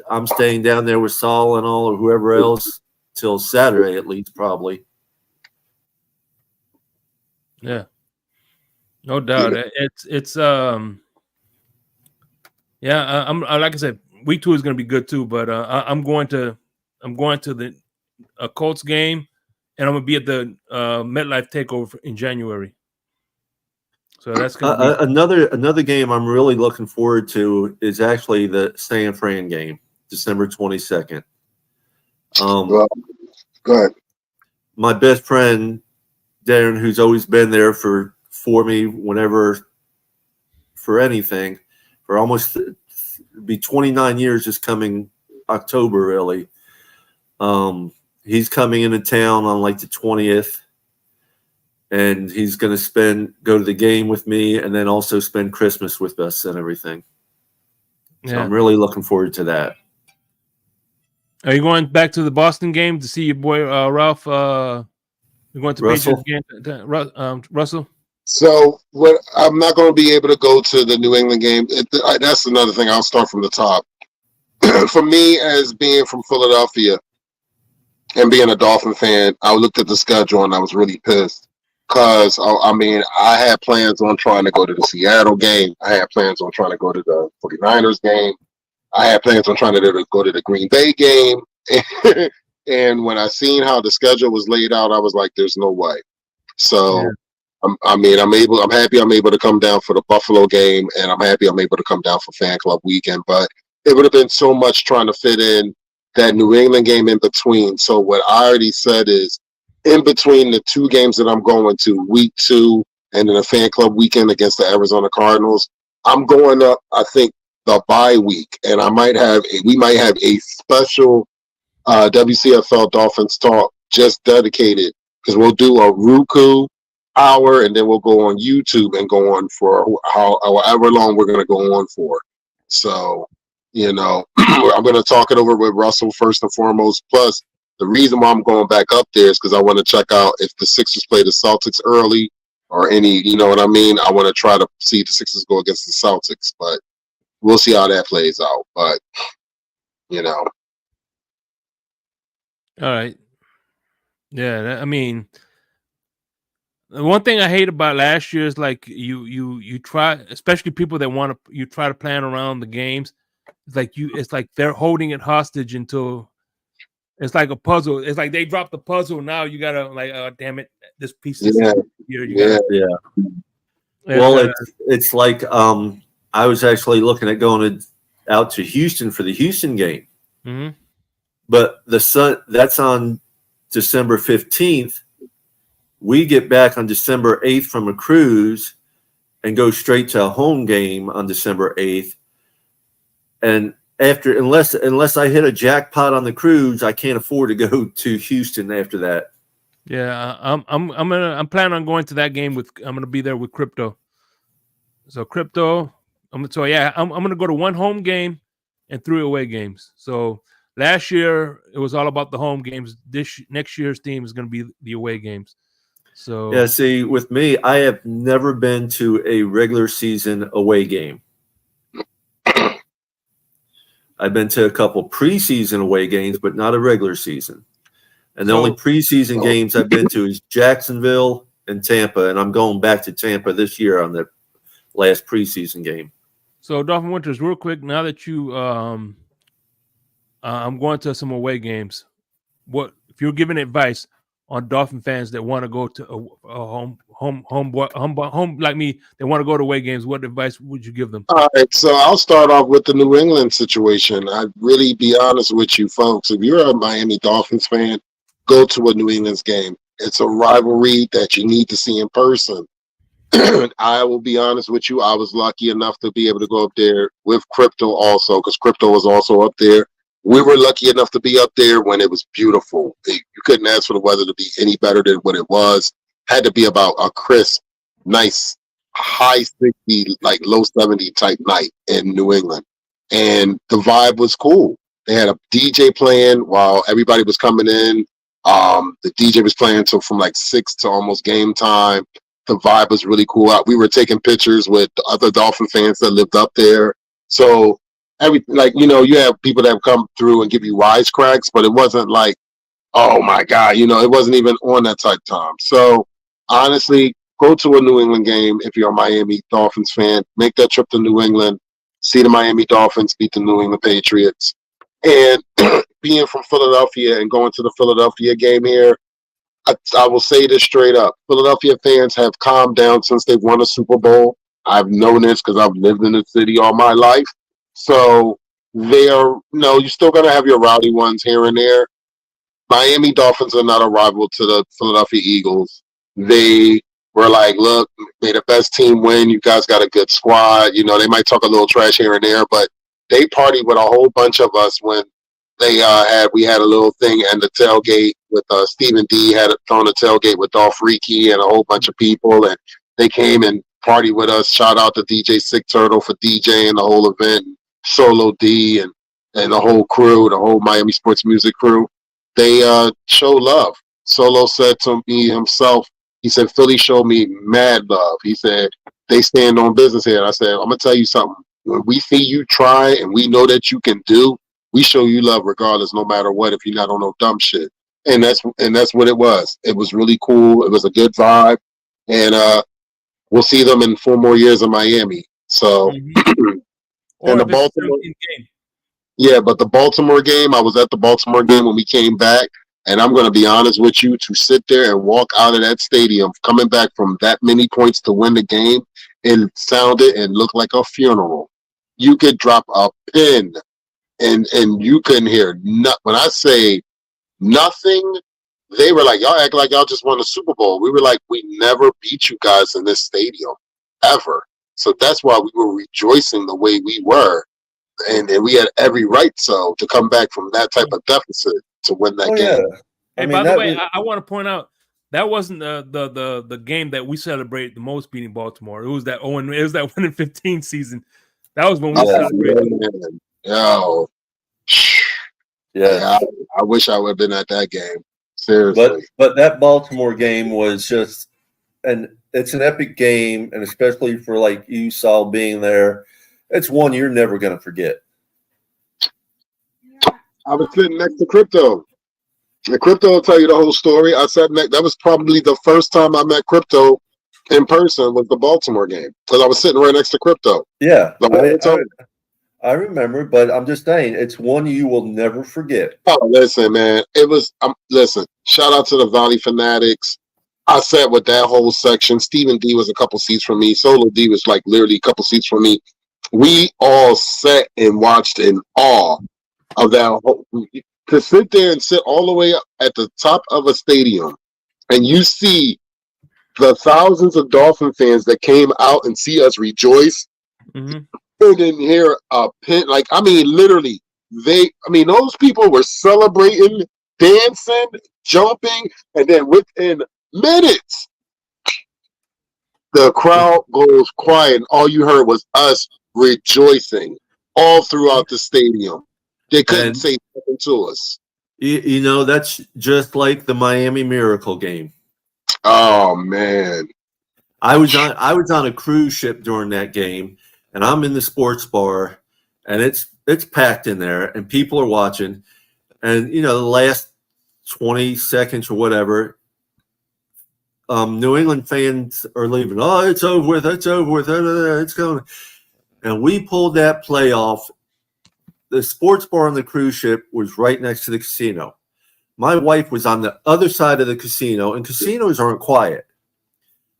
I'm staying down there with Saul and all, or whoever else, till Saturday at least, probably. Yeah, no doubt. It's yeah. I'm like I said, week 2 is going to be good too. But I'm going to the Colts game, and I'm going to be at the MetLife Takeover in January. So that's going to be another game I'm really looking forward to is actually the San Fran game, December 22nd. Well, go ahead. My best friend Darren, who's always been there for me whenever for anything, for almost be 29 years this coming October, really. He's coming into town on like the 20th. And he's going to go to the game with me and then also spend Christmas with us and everything. So I'm really looking forward to that. Are you going back to the Boston game to see your boy Ralph? You're going to Russell? Patriots game, Russell? So I'm not going to be able to go to the New England game. That's another thing. I'll start from the top. For me, as being from Philadelphia and being a Dolphin fan, I looked at the schedule and I was really pissed. Because, I had plans on trying to go to the Seattle game. I had plans on trying to go to the 49ers game. I had plans on trying to go to the Green Bay game. And when I seen how the schedule was laid out, I was like, there's no way. So, I'm happy I'm able to come down for the Buffalo game, and I'm happy I'm able to come down for Fan Club weekend. But it would have been so much trying to fit in that New England game in between. So what I already said is, in between the 2 games that I'm going to, week 2 and then a Fan Club weekend against the Arizona Cardinals, I'm going up, I think, the bye week, and we might have a special WCFL Dolphins talk just dedicated, because we'll do a Roku hour and then we'll go on YouTube and go on for however long we're going to go on for. So, I'm going to talk it over with Russell first and foremost. Plus, the reason why I'm going back up there is because I want to check out if the Sixers play the Celtics early or any, you know what I mean? I want to try to see the Sixers go against the Celtics, but we'll see how that plays out. But, All right. Yeah, the one thing I hate about last year is like you try, especially people that you try to plan around the games. It's like they're holding it hostage until it's like a puzzle. It's like they dropped the puzzle. Now you gotta oh damn it, this piece is here. Well, it's like I was actually looking at going out to Houston for the Houston game, but that's on December 15th. We get back on December 8th from a cruise and go straight to a home game on December 8th, and unless I hit a jackpot on the cruise, I can't afford to go to Houston after that. Yeah, I'm planning on going to that game I'm gonna be there with Crypto. So Crypto, I'm gonna go to 1 home game and 3 away games. So last year it was all about the home games. Next year's team is gonna be the away games. So yeah, see, with me, I have never been to a regular season away game. I've been to a couple preseason away games, but not a regular season. And the only preseason games I've been to is Jacksonville and Tampa, and I'm going back to Tampa this year on the last preseason game. So Dolphin Winters, real quick, now that you I'm going to some away games. What if you're giving advice on Dolphin fans that want to go to a home like me, they want to go to away games? What advice would you give them? All right, so I'll start off with the New England situation. I'd really be honest with you folks. If you're a Miami Dolphins fan, go to a New England's game. It's a rivalry that you need to see in person. I will be honest with you. I was lucky enough to be able to go up there with Crypto also, because Crypto was also up there. We were lucky enough to be up there when it was beautiful. You couldn't ask for the weather to be any better than what it was. Had to be about a crisp, nice high 60, like low 70 type night in New England. And the vibe was cool. They had a DJ playing while everybody was coming in. The DJ was playing till from like 6 to almost game time. The vibe was really cool. We were taking pictures with the other Dolphin fans that lived up there. So you have people that come through and give you wisecracks, but it wasn't like, oh my God, it wasn't even on that type time. So honestly, go to a New England game if you're a Miami Dolphins fan. Make that trip to New England, see the Miami Dolphins beat the New England Patriots. And being from Philadelphia and going to the Philadelphia game here, I will say this straight up. Philadelphia fans have calmed down since they won a Super Bowl. I've known this because I've lived in the city all my life. So they are, you're still going to have your rowdy ones here and there. Miami Dolphins are not a rival to the Philadelphia Eagles. They were like, look, may the best team win. You guys got a good squad. They might talk a little trash here and there, but they partied with a whole bunch of us when we had a little thing and the tailgate with Stephen D had thrown a tailgate with Dolph Ricky and a whole bunch of people, and they came and partied with us. Shout out to DJ Sick Turtle for DJing the whole event, Solo D and the whole crew, the whole Miami Sports Music crew. They show love. Solo said to me himself, he said, Philly showed me mad love. He said, they stand on business here. And I said, I'm going to tell you something. When we see you try and we know that you can do, we show you love regardless, no matter what, if you're not on no dumb shit. And that's what it was. It was really cool. It was a good vibe. And we'll see them in 4 more years in Miami. So, and the Baltimore game. Yeah, but the Baltimore game, I was at the Baltimore game when we came back. And I'm going to be honest with you, to sit there and walk out of that stadium, coming back from that many points to win the game, it sounded and looked like a funeral. You could drop a pin and you couldn't hear nothing. When I say nothing, they were like, y'all act like y'all just won the Super Bowl. We were like, we never beat you guys in this stadium, ever. So that's why we were rejoicing the way we were. And we had every right to come back from that type of deficit to win that game. Yeah. Hey, by the way, I want to point out that wasn't the game that we celebrated the most beating Baltimore. It was that 1-15 season. That was when we celebrated. Yo, yeah, I wish I would have been at that game. Seriously, but that Baltimore game was just, and it's an epic game, and especially for like you saw being there, it's one you're never going to forget. I was sitting next to Crypto. And Crypto will tell you the whole story. That was probably the first time I met Crypto in person was the Baltimore game, because I was sitting right next to Crypto. Yeah, I remember, but I'm just saying it's one you will never forget. Oh, listen, man, it was. Listen, shout out to the Valley Phin-Addicts. I sat with that whole section. Stephen D was a couple seats from me. Solo D was like literally a couple seats from me. We all sat and watched in awe of that whole. To sit there and sit all the way up at the top of a stadium, and you see the thousands of Dolphin fans that came out and see us rejoice. Mm-hmm. And then hear a pin, literally, those people were celebrating, dancing, jumping, and then within minutes, the crowd goes quiet, and all you heard was us rejoicing all throughout the stadium. They couldn't say nothing to us. That's just like the Miami Miracle game. Oh man, I was on a cruise ship during that game. And I'm in the sports bar, and it's packed in there, and people are watching. And, the last 20 seconds or whatever, New England fans are leaving. Oh, it's over with. It's over with. It's going. And we pulled that play off. The sports bar on the cruise ship was right next to the casino. My wife was on the other side of the casino, and casinos aren't quiet.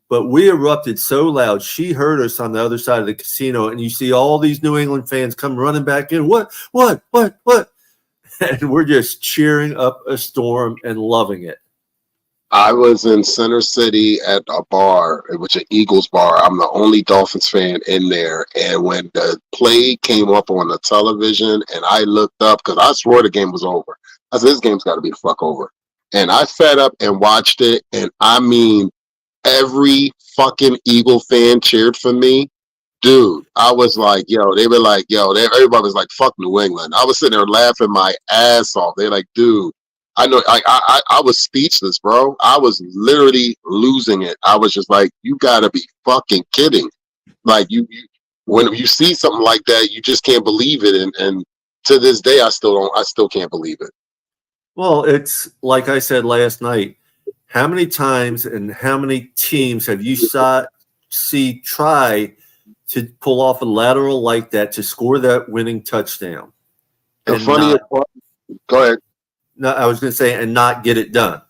But we erupted so loud, she heard us on the other side of the casino, and you see all these New England fans come running back in. What? And we're just cheering up a storm and loving it. I was in Center City at a bar. It was an Eagles bar. I'm the only Dolphins fan in there. And when the play came up on the television and I looked up, because I swore the game was over. I said, this game's got to be the fuck over. And I sat up and watched it. And every fucking Eagle fan cheered for me. Dude, I was like, yo, they were like, yo, everybody was like, fuck New England. I was sitting there laughing my ass off. They're like, dude, I know, I was speechless, bro. I was literally losing it. I was just like, you gotta be fucking kidding. Like when you see something like that, you just can't believe it. And to this day, I still can't believe it. Well, it's like I said last night. How many times and how many teams have you see try to pull off a lateral like that to score that winning touchdown? The funniest part, go ahead. No, I was going to say, and not get it done.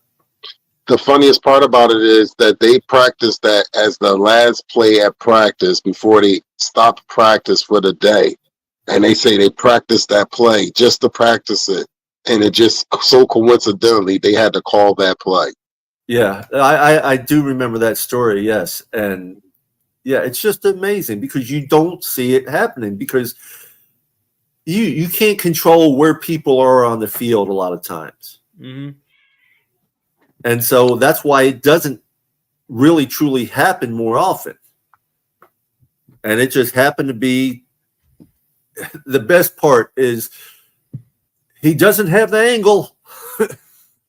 The funniest part about it is that they practiced that as the last play at practice before they stopped practice for the day. And they say they practiced that play just to practice it. And it just so coincidentally, they had to call that play. Yeah, I do remember that story, yes. And yeah, it's just amazing because you don't see it happening because you can't control where people are on the field a lot of times. Mm-hmm. And so that's why it doesn't really truly happen more often. And it just happened to be the best part is he doesn't have the angle.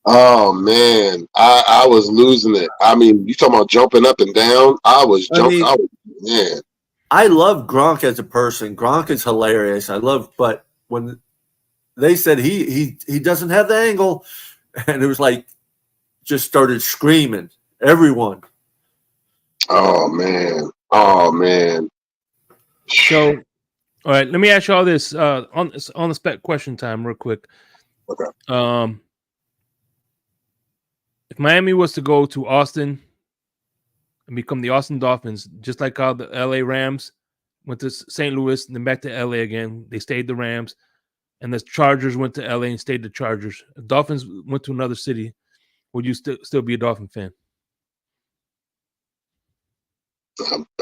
Oh man, I was losing it. I mean, you talking about jumping up and down? I was jumping. Man, I love Gronk as a person. Gronk is hilarious. But when they said he doesn't have the angle, and it was like just started screaming, everyone. Oh man. So, all right, let me ask you all this on the spec question time, real quick. Okay. If Miami was to go to Austin and become the Austin Dolphins, just like how the LA Rams went to St. Louis and then back to LA again, they stayed the Rams, and the Chargers went to LA and stayed the Chargers. If Dolphins went to another city, would you still be a Dolphin fan?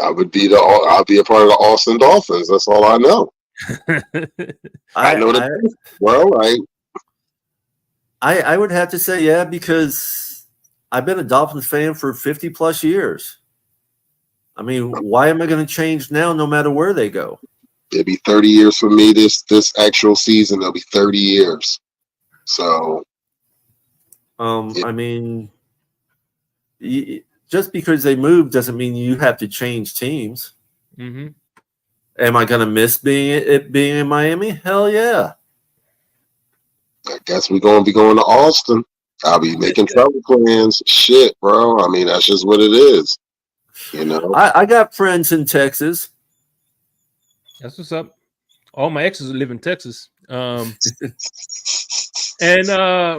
I'll be a part of the Austin Dolphins. That's all I know. I know that. I would have to say, yeah, because I've been a Dolphins fan for 50 plus years. I mean, why am I going to change now no matter where they go? It'll be 30 years for me this actual season. It'll be 30 years. So, I mean, just because they move doesn't mean you have to change teams. Mm-hmm. Am I going to miss being in Miami? Hell yeah. I guess we're going to be going to Austin. I'll be making travel plans. Shit, bro. I mean, that's just what it is. You know, I got friends in Texas. That's what's up. All my exes live in Texas. And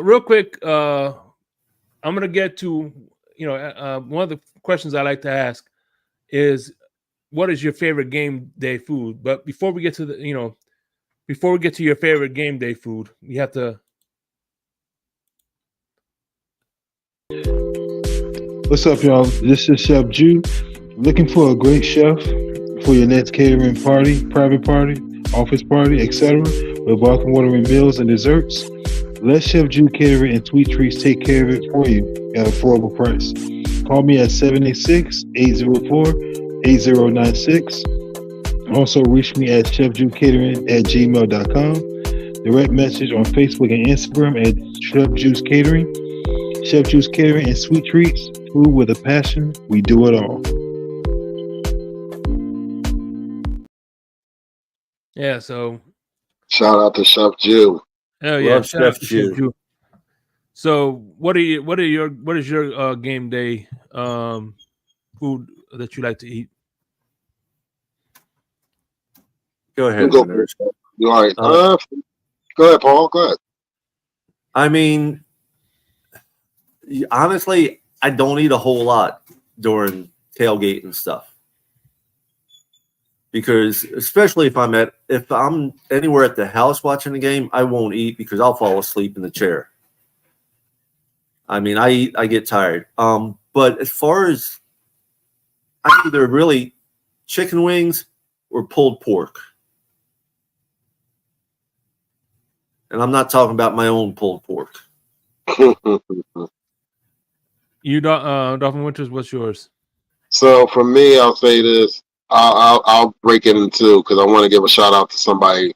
real quick, I'm gonna get to one of the questions I like to ask is, what is your favorite game day food? But before we get to your favorite game day food, you have to. What's up, y'all? This is Chef Jew. Looking for a great chef for your next catering party, private party, office party, etc. with welcome watering meals and desserts? Let Chef Jew Catering and Sweet Treats take care of it for you at an affordable price. Call me at 786-804-8096. Also, reach me at chefjewcatering@gmail.com. Direct message on Facebook and Instagram at Chef Juice Catering. Chef Juice Catering and Sweet Treats, food with a passion. We do it all. Yeah, so shout out to Chef Jew. Hell yeah, Chef Jew. So, what is your game day food that you like to eat? Go ahead. All right. Go ahead, Paul. Go ahead. I mean, honestly, I don't eat a whole lot during tailgate and stuff. Because especially if I'm anywhere at the house watching the game, I won't eat because I'll fall asleep in the chair. I mean, I get tired. But as far as I either really chicken wings or pulled pork. And I'm not talking about my own pulled pork. You Dolphin Winters, what's yours? So for me, I'll say this. I'll break it in two because I want to give a shout out to somebody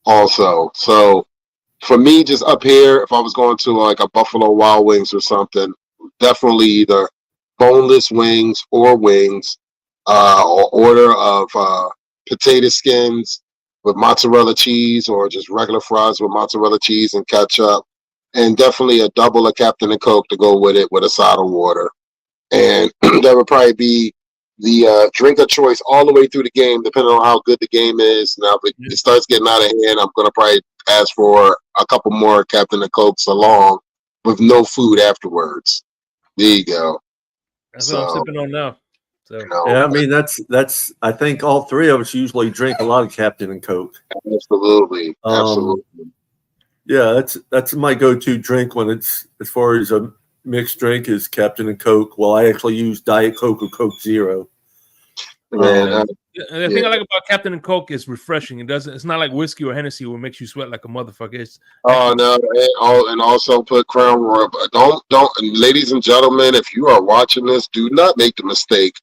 also. So for me, just up here, if I was going to like a Buffalo Wild Wings or something, definitely either boneless wings or wings, or order of potato skins with mozzarella cheese, or just regular fries with mozzarella cheese and ketchup, and definitely a double of Captain and Coke to go with it with a side of water. And that would probably be the drink of choice all the way through the game, depending on how good the game is. Now, if it starts getting out of hand, I'm going to probably ask for a couple more Captain and Cokes along with no food afterwards. There you go. That's what I'm So, sipping on now. So you know, Yeah, I mean that's. I think all three of us usually drink a lot of Captain and Coke. absolutely. Um, Absolutely. Yeah, that's my go-to drink when it's as far as a mixed drink is Captain and Coke. Well, I actually use Diet Coke or Coke Zero. Man, the thing I like about Captain and Coke is refreshing. It doesn't. It's not like whiskey or Hennessy where it makes you sweat like a motherfucker. It's oh no, and also put Crown Royal. But don't, ladies and gentlemen, if you are watching this, do not make the mistake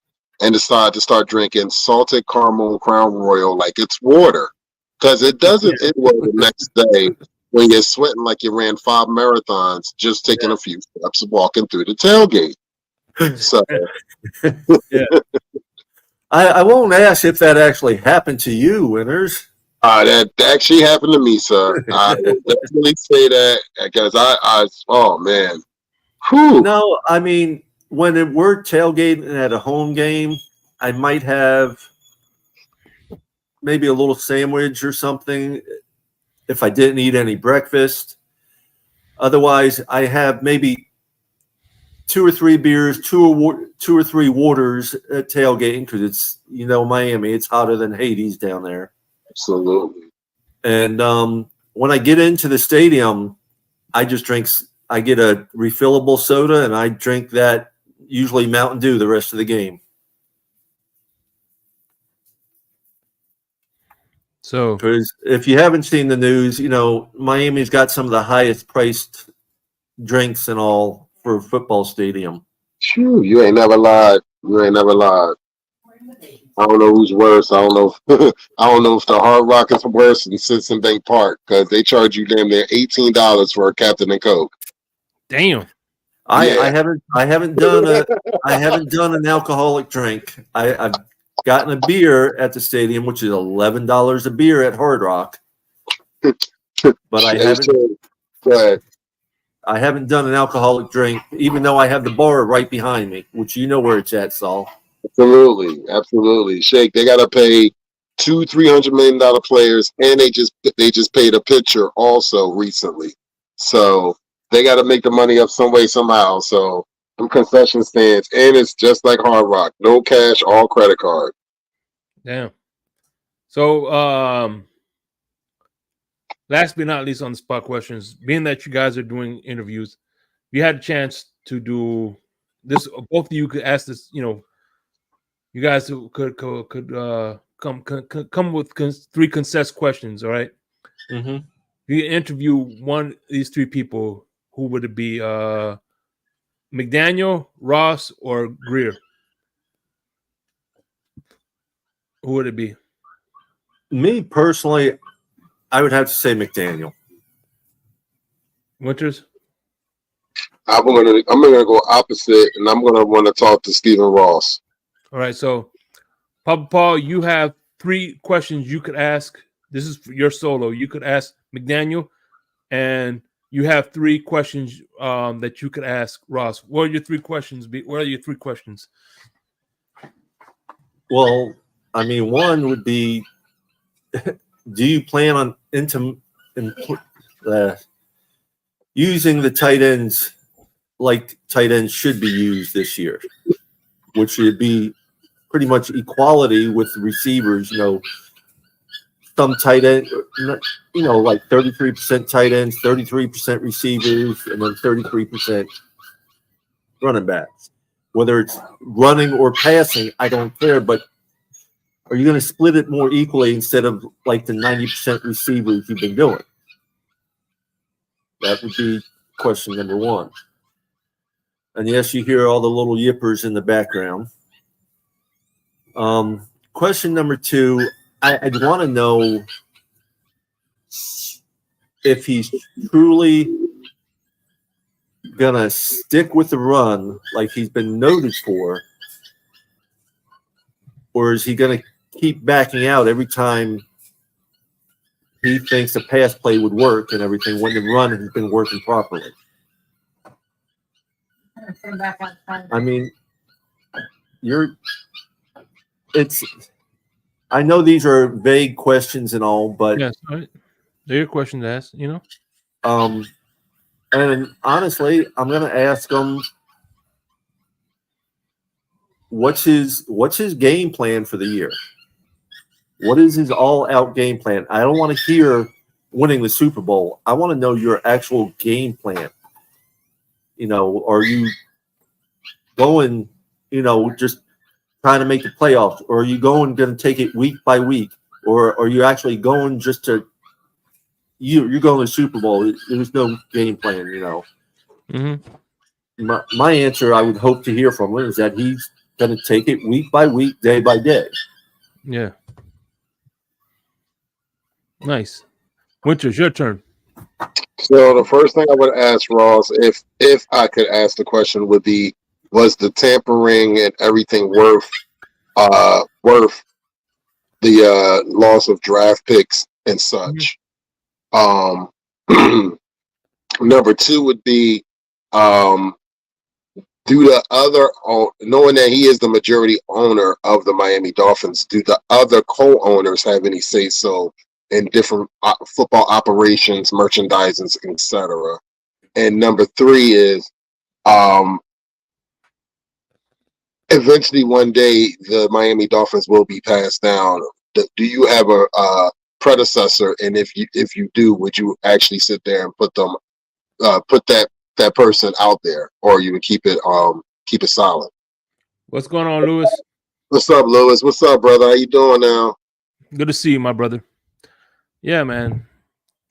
and decide to start drinking salted caramel Crown Royal like it's water, because it doesn't end well the next day when you're sweating like you ran 5 marathons just taking a few steps walking through the tailgate. So yeah. I won't ask if that actually happened to you, Winners. that actually happened to me, sir. I will definitely say that because oh man, whew. No, I mean when we're tailgating at a home game, I might have maybe a little sandwich or something if I didn't eat any breakfast. Otherwise, I have maybe 2 or 3 beers, 2 or 3 waters at tailgating because it's Miami. It's hotter than Hades down there. Absolutely. And when I get into the stadium, I just drink. I get a refillable soda and I drink that, usually Mountain Dew, the rest of the game. So Because if you haven't seen the news, Miami's got some of the highest priced drinks and all for a football stadium. Phew, you ain't never lied. You ain't never lied. I don't know who's worse. I don't know. I don't know if the Hard Rock is worse than Citizen Bank Park because they charge you damn near $18 for a Captain and Coke. damn. I Yeah. haven't done an alcoholic drink. I've gotten a beer at the stadium, which is $11 a beer at Hard Rock. But Go ahead. I haven't done an alcoholic drink, even though I have the bar right behind me, which you know where it's at, Saul. Absolutely. Shake. They gotta pay $200-300 million players, and they just paid a pitcher also recently. So they gotta make the money up some way somehow. So them concession stands, and it's just like Hard Rock, no cash, all credit card. Damn. So last but not least on the spot questions, being that you guys are doing interviews, if you had a chance to do this, both of you could ask this, you guys could come with 3 concise questions, all right? Mm-hmm. You interview one of these 3 people, who would it be? McDaniel, Ross, or Greer? Who would it be? Me personally, I would have to say McDaniel. Winters? I'm gonna go opposite, and I'm gonna want to talk to Stephen Ross. All right, so Papa Paul, you have 3 questions you could ask. This is your solo. You could ask McDaniel, and you have 3 questions that you could ask Ross. What are your 3 questions? What are your 3 questions? Well, I mean, one would be, do you plan on using the tight ends like tight ends should be used this year, which would be pretty much equality with the receivers, some tight end, like 33% tight ends, 33% receivers, and then 33% running backs. Whether it's running or passing, I don't care, but are you going to split it more equally instead of like the 90% receivers you've been doing? That would be question number 1. And yes, you hear all the little yippers in the background. Question number 2, I'd want to know if he's truly gonna stick with the run like he's been noted for, or is he gonna keep backing out every time he thinks the pass play would work and everything when the run has been working properly? I mean, I know these are vague questions and all, but Yes, they're your question to ask. You know. And honestly, I'm gonna ask him what's his game plan for the year. What is his all-out game plan? I don't want to hear winning the Super Bowl. I want to know your actual game plan. You know, are you going, just trying to make the playoffs, or are you going to take it week by week, or are you actually going just to you're going to the Super Bowl? There's no game plan, Mm-hmm. My answer, I would hope to hear from him, is that he's going to take it week by week, day by day. Yeah. Nice. Winters, your turn. So the first thing I would ask Ross, if I could ask the question, would be, was the tampering and everything worth the loss of draft picks and such? Number 2 would be, do the other, knowing that he is the majority owner of the Miami Dolphins, do the other co-owners have any say so in different football operations, merchandising, etc.? And number 3 is, eventually one day the Miami Dolphins will be passed down. Do you have a predecessor? And if you do, would you actually sit there and put that person out there, or you would keep it solid? What's going on, Lewis? What's up, Lewis? What's up, brother? How you doing now? Good to see you, my brother. Yeah, man.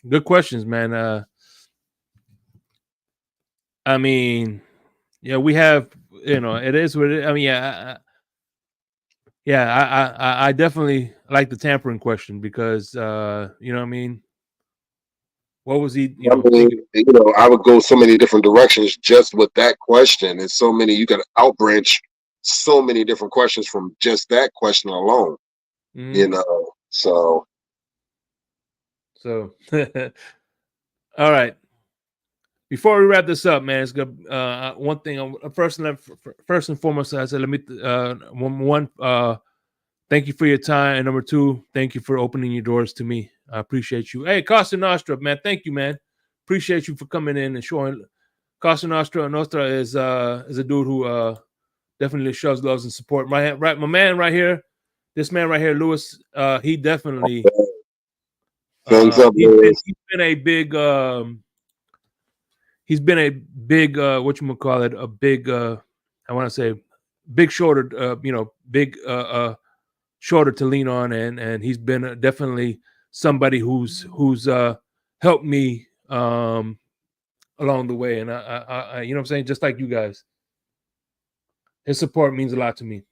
Good questions, man. I mean, yeah, we have, it is what it is. I mean, I definitely like the tampering question because, you know what I mean? What was he, I mean, I would go so many different directions just with that question. It's so many, you can outbranch so many different questions from just that question alone, so. So, all right. Before we wrap this up, man, it's good. One thing, first and foremost, I said, let me thank you for your time, and number 2, thank you for opening your doors to me. I appreciate you. Hey, Costa Nostra, man, thank you, man. Appreciate you for coming in and showing. Costa Nostra is a dude who definitely shows love and support. Right, my man right here, this man right here, Lewis. He definitely. Thanks up, Lewis. He's been a big. He's been a big whatchamacallit, a big I want to say big shoulder, big shoulder to lean on, and he's been definitely somebody who's helped me along the way, and I you know what I'm saying, just like you guys. His support means a lot to me.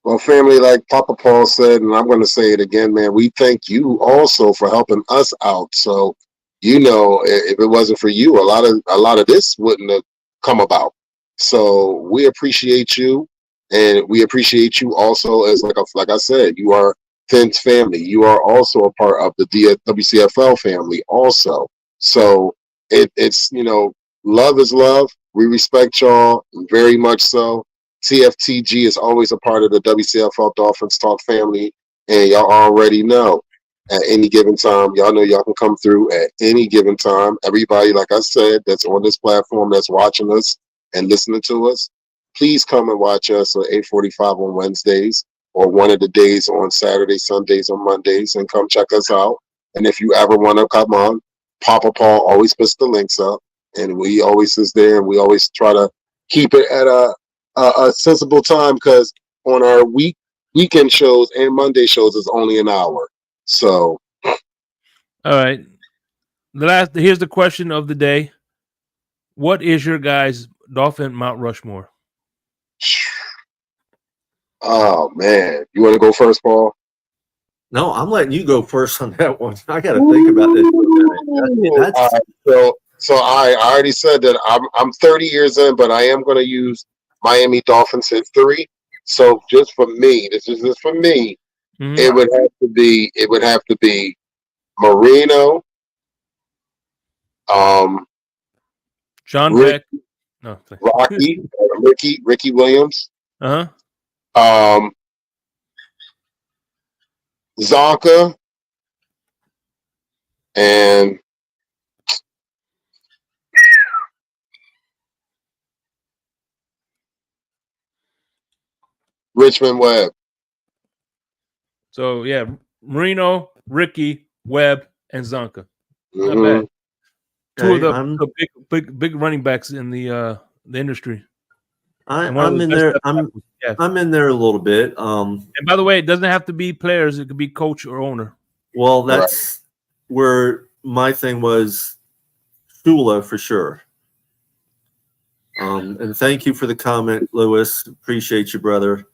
Well, family, like Papa Paul said, and I'm going to say it again, man, we thank you also for helping us out. So, if it wasn't for you, a lot of this wouldn't have come about. So we appreciate you, and we appreciate you also as like I said, you are Phin's family. You are also a part of the WCFL family also. So it's love is love. We respect y'all very much so. TFTG is always a part of the WCFL Dolphins Talk family, and y'all already know at any given time, y'all know y'all can come through at any given time. Everybody, like I said, that's on this platform, that's watching us and listening to us, please come and watch us at 8:45 on Wednesdays, or one of the days on Saturdays, Sundays, or Mondays, and come check us out. And if you ever want to come on, Papa Paul always puts the links up, and we always is there, and we always try to keep it at a sensible time, because on our weekend shows and Monday shows is only an hour. So, all right. Here's the question of the day. What is your guys' Dolphin Mount Rushmore? Oh man, you want to go first, Paul? No, I'm letting you go first on that one. I got to think about this for a minute. All That's right, so I already said that I'm 30 years in, but I am going to use Miami Dolphins history. So just for me, this is just for me. Mhm. It would have to be Marino, John Rick, Beck. No. Ricky Williams, Uh-huh. um, Zonka, and Richmond Webb. So yeah, Marino, Ricky, Webb, and Zonka. Not Mm-hmm. bad. Two of okay. the big running backs in the industry. And one of I'm the in best there. left tackles. Yeah. I'm in there a little bit. And by the way, it doesn't have to be players; it could be coach or owner. Well, that's where my thing was. Shula for sure. And thank you for the comment, Lewis. Appreciate you, brother.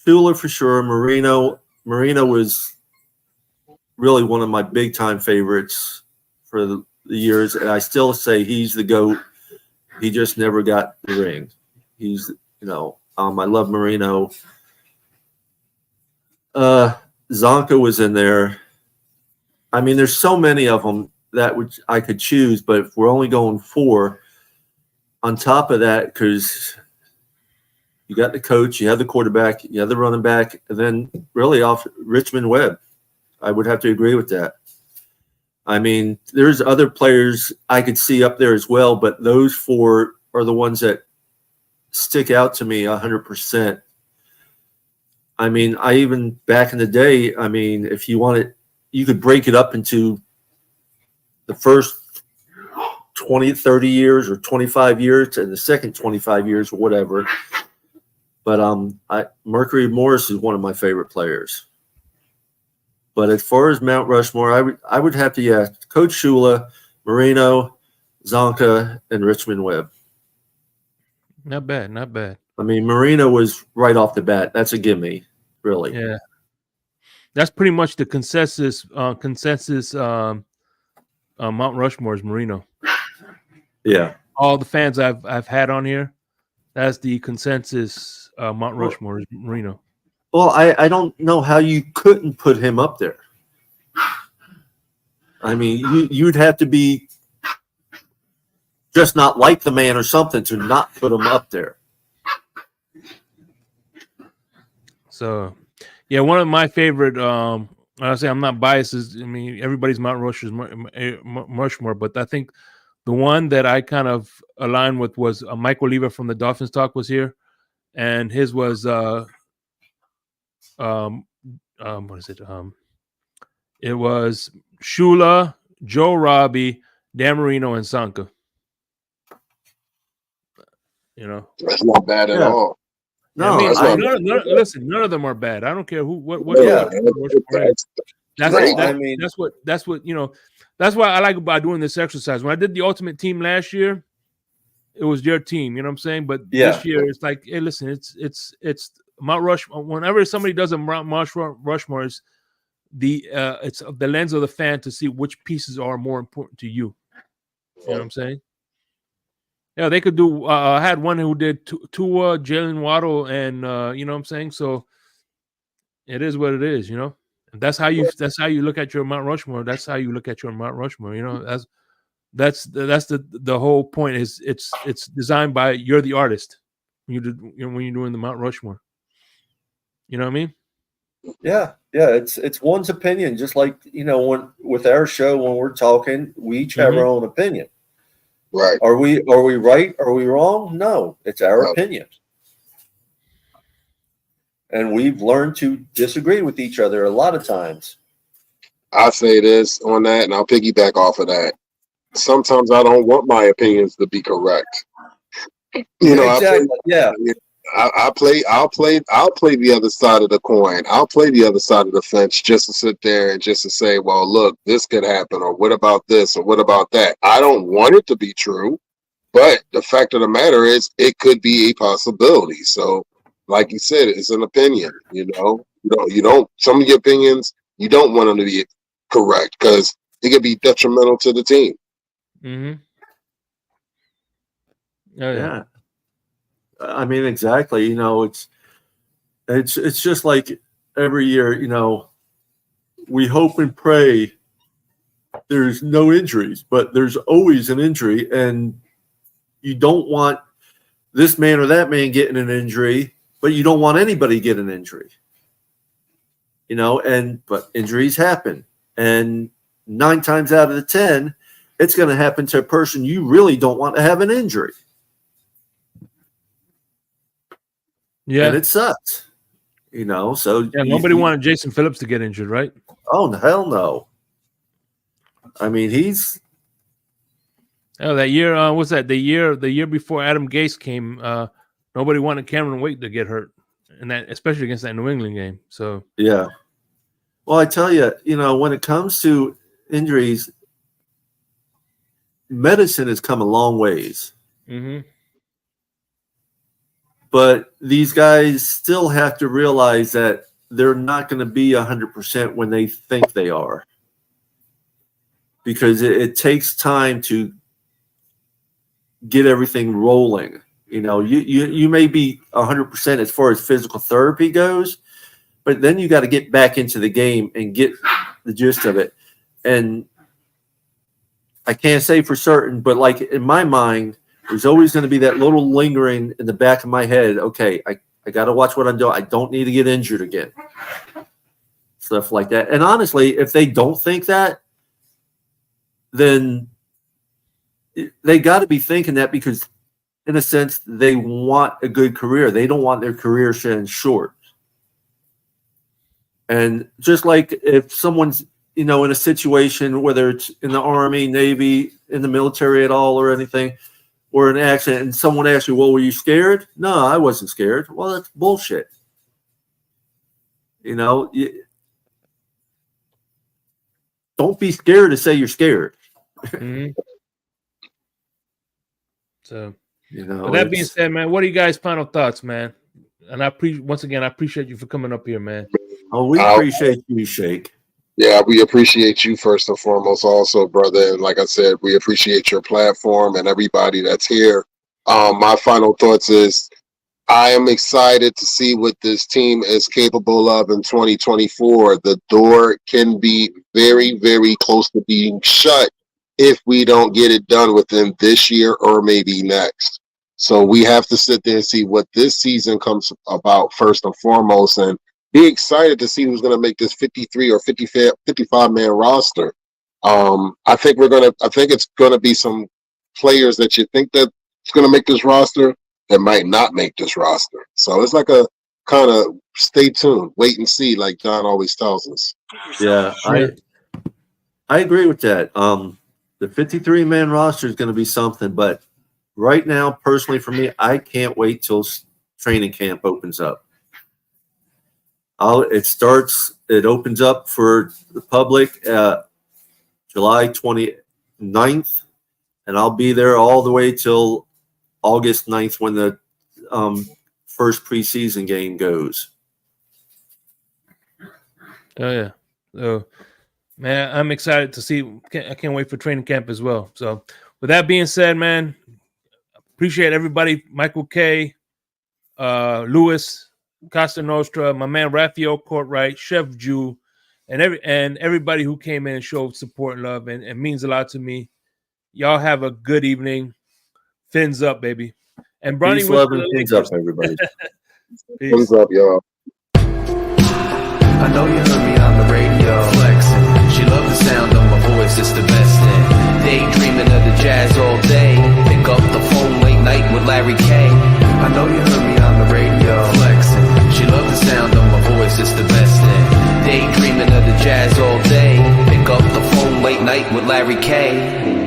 Shula for sure. Marino was really one of my big time favorites for the years, and I still say he's the GOAT. He just never got the ring. He's, I love Marino. Zonka was in there. I mean, there's so many of them that I could choose, but if we're only going 4, on top of that, because you got the coach, you have the quarterback, you have the running back, and then really off Richmond Webb. I would have to agree with that. I mean, there's other players I could see up there as well, but those 4 are the ones that stick out to me 100%. I mean, I even back in the day, I mean, if you wanted, you could break it up into the first 20, 30 years or 25 years and the second 25 years or whatever. But Mercury Morris is one of my favorite players. But as far as Mount Rushmore, I would have to, Coach Shula, Marino, Zonka, and Richmond Webb. Not bad, not bad. I mean, Marino was right off the bat. That's a gimme, really. Yeah, that's pretty much the consensus. Mount Rushmore is Marino. Yeah. All the fans I've had on here, that's the consensus. Mount Rushmore is Marino. Well, I don't know how you couldn't put him up there. I mean, you'd have to be just not like the man or something to not put him up there. So, yeah, one of my favorite. I say I'm not biased. I mean, everybody's Mount Rushmore, but I think the one that I kind of aligned with was Mike Oliva from the Dolphins Talk was here, and his was what is it? It was Shula, Joe Robbie, Dan Marino, and Sanka. That's not bad at all. No, I mean, listen, none of them are bad. I don't care what. That's what that's why I like about doing this exercise. When I did the Ultimate Team last year, it was your team. You know what I'm saying? But this year, it's like, hey, listen, it's Mount Rushmore. Whenever somebody does a Mount Rushmore, it's the lens of the fan to see which pieces are more important to you. You know what I'm saying? Yeah, they could do. I had one who did Tua, Jalen Waddle, and you know what I'm saying. So it is what it is, And that's how you look at your Mount Rushmore. That's how you look at your Mount Rushmore. That's the whole point. Is it's designed by you're the artist when you're doing the Mount Rushmore. You know what I mean? Yeah. It's one's opinion. Just like when with our show, when we're talking, we each have our own opinion. Right. Are we right? Are we wrong? No, it's our opinion. And we've learned to disagree with each other a lot of times. I'll say this on that, and I'll piggyback off of that. Sometimes I don't want my opinions to be correct. Exactly. I'll play the other side of the coin. I'll play the other side of the fence just to sit there and just to say, well, look, this could happen, or what about this, or what about that? I don't want it to be true, but the fact of the matter is it could be a possibility. So like you said, it's an opinion. You don't. Some of your opinions you don't want them to be correct because it could be detrimental to the team. Mm-hmm. Yeah. I mean, exactly. It's just like every year. We hope and pray there's no injuries, but there's always an injury, and you don't want this man or that man getting an injury, but you don't want anybody getting an injury. But injuries happen, and 9 times out of the 10, it's going to happen to a person you really don't want to have an injury. Yeah, and it sucks. So nobody wanted Jason Phillips to get injured, right? Oh, hell no. I mean, he's. Oh, that year, what's that? The year before Adam Gase came, nobody wanted Cameron Wake to get hurt, and that especially against that New England game. So yeah. Well, I tell you, when it comes to injuries, medicine has come a long ways. Mm-hmm. But these guys still have to realize that they're not going to be 100% when they think they are. Because it takes time to get everything rolling. You may be 100% as far as physical therapy goes, but then you got to get back into the game and get the gist of it. And I can't say for certain, but like in my mind, there's always going to be that little lingering in the back of my head. Okay, I got to watch what I'm doing. I don't need to get injured again. Stuff like that. And honestly, if they don't think that, then they got to be thinking that because, in a sense, they want a good career. They don't want their career short short. And just like if someone's, in a situation, whether it's in the Army, Navy, in the military at all or anything, or an accident, and someone asks you, well, were you scared? No, I wasn't scared. Well, that's bullshit. Don't be scared to say you're scared. Mm-hmm. So, with that being said, man, what are you guys' final thoughts, man? And I appreciate you for coming up here, man. Oh, we appreciate you, Shake. Yeah, we appreciate you first and foremost also, brother. And like I said, we appreciate your platform and everybody that's here. My final thoughts is I am excited to see what this team is capable of in 2024. The door can be very, very close to being shut if we don't get it done within this year or maybe next. So we have to sit there and see what this season comes about first and foremost, and be excited to see who's going to make this 53 or 55 man roster. I think it's going to be some players that you think that it's going to make this roster that might not make this roster. So it's like a kind of stay tuned, wait and see, like John always tells us. Yeah, I agree with that. The 53 man roster is going to be something, but right now, personally for me, I can't wait till training camp opens up. It opens up for the public July 29th, and I'll be there all the way till August 9th when the first preseason game goes. Oh, yeah. So, man, I'm excited to see. I can't wait for training camp as well. So, with that being said, man, appreciate everybody. Michael K., Lewis, Costa Nostra, my man Raphael Courtwright, Chef Jew, and everybody who came in and showed support and love, and it means a lot to me. Y'all have a good evening. Fins up, baby. And Bronny, peace, love, and fins up, everybody. Fins up, y'all. I know you heard me on the radio flexing. She loved the sound of my voice, it's the best thing. Daydreaming of the jazz all day. Pick up the phone late night with Larry K. I know you heard me on the radio flexing. She loved the sound of my voice, it's the best thing. Daydreaming of the jazz all day. Pick up the phone late night with Larry K.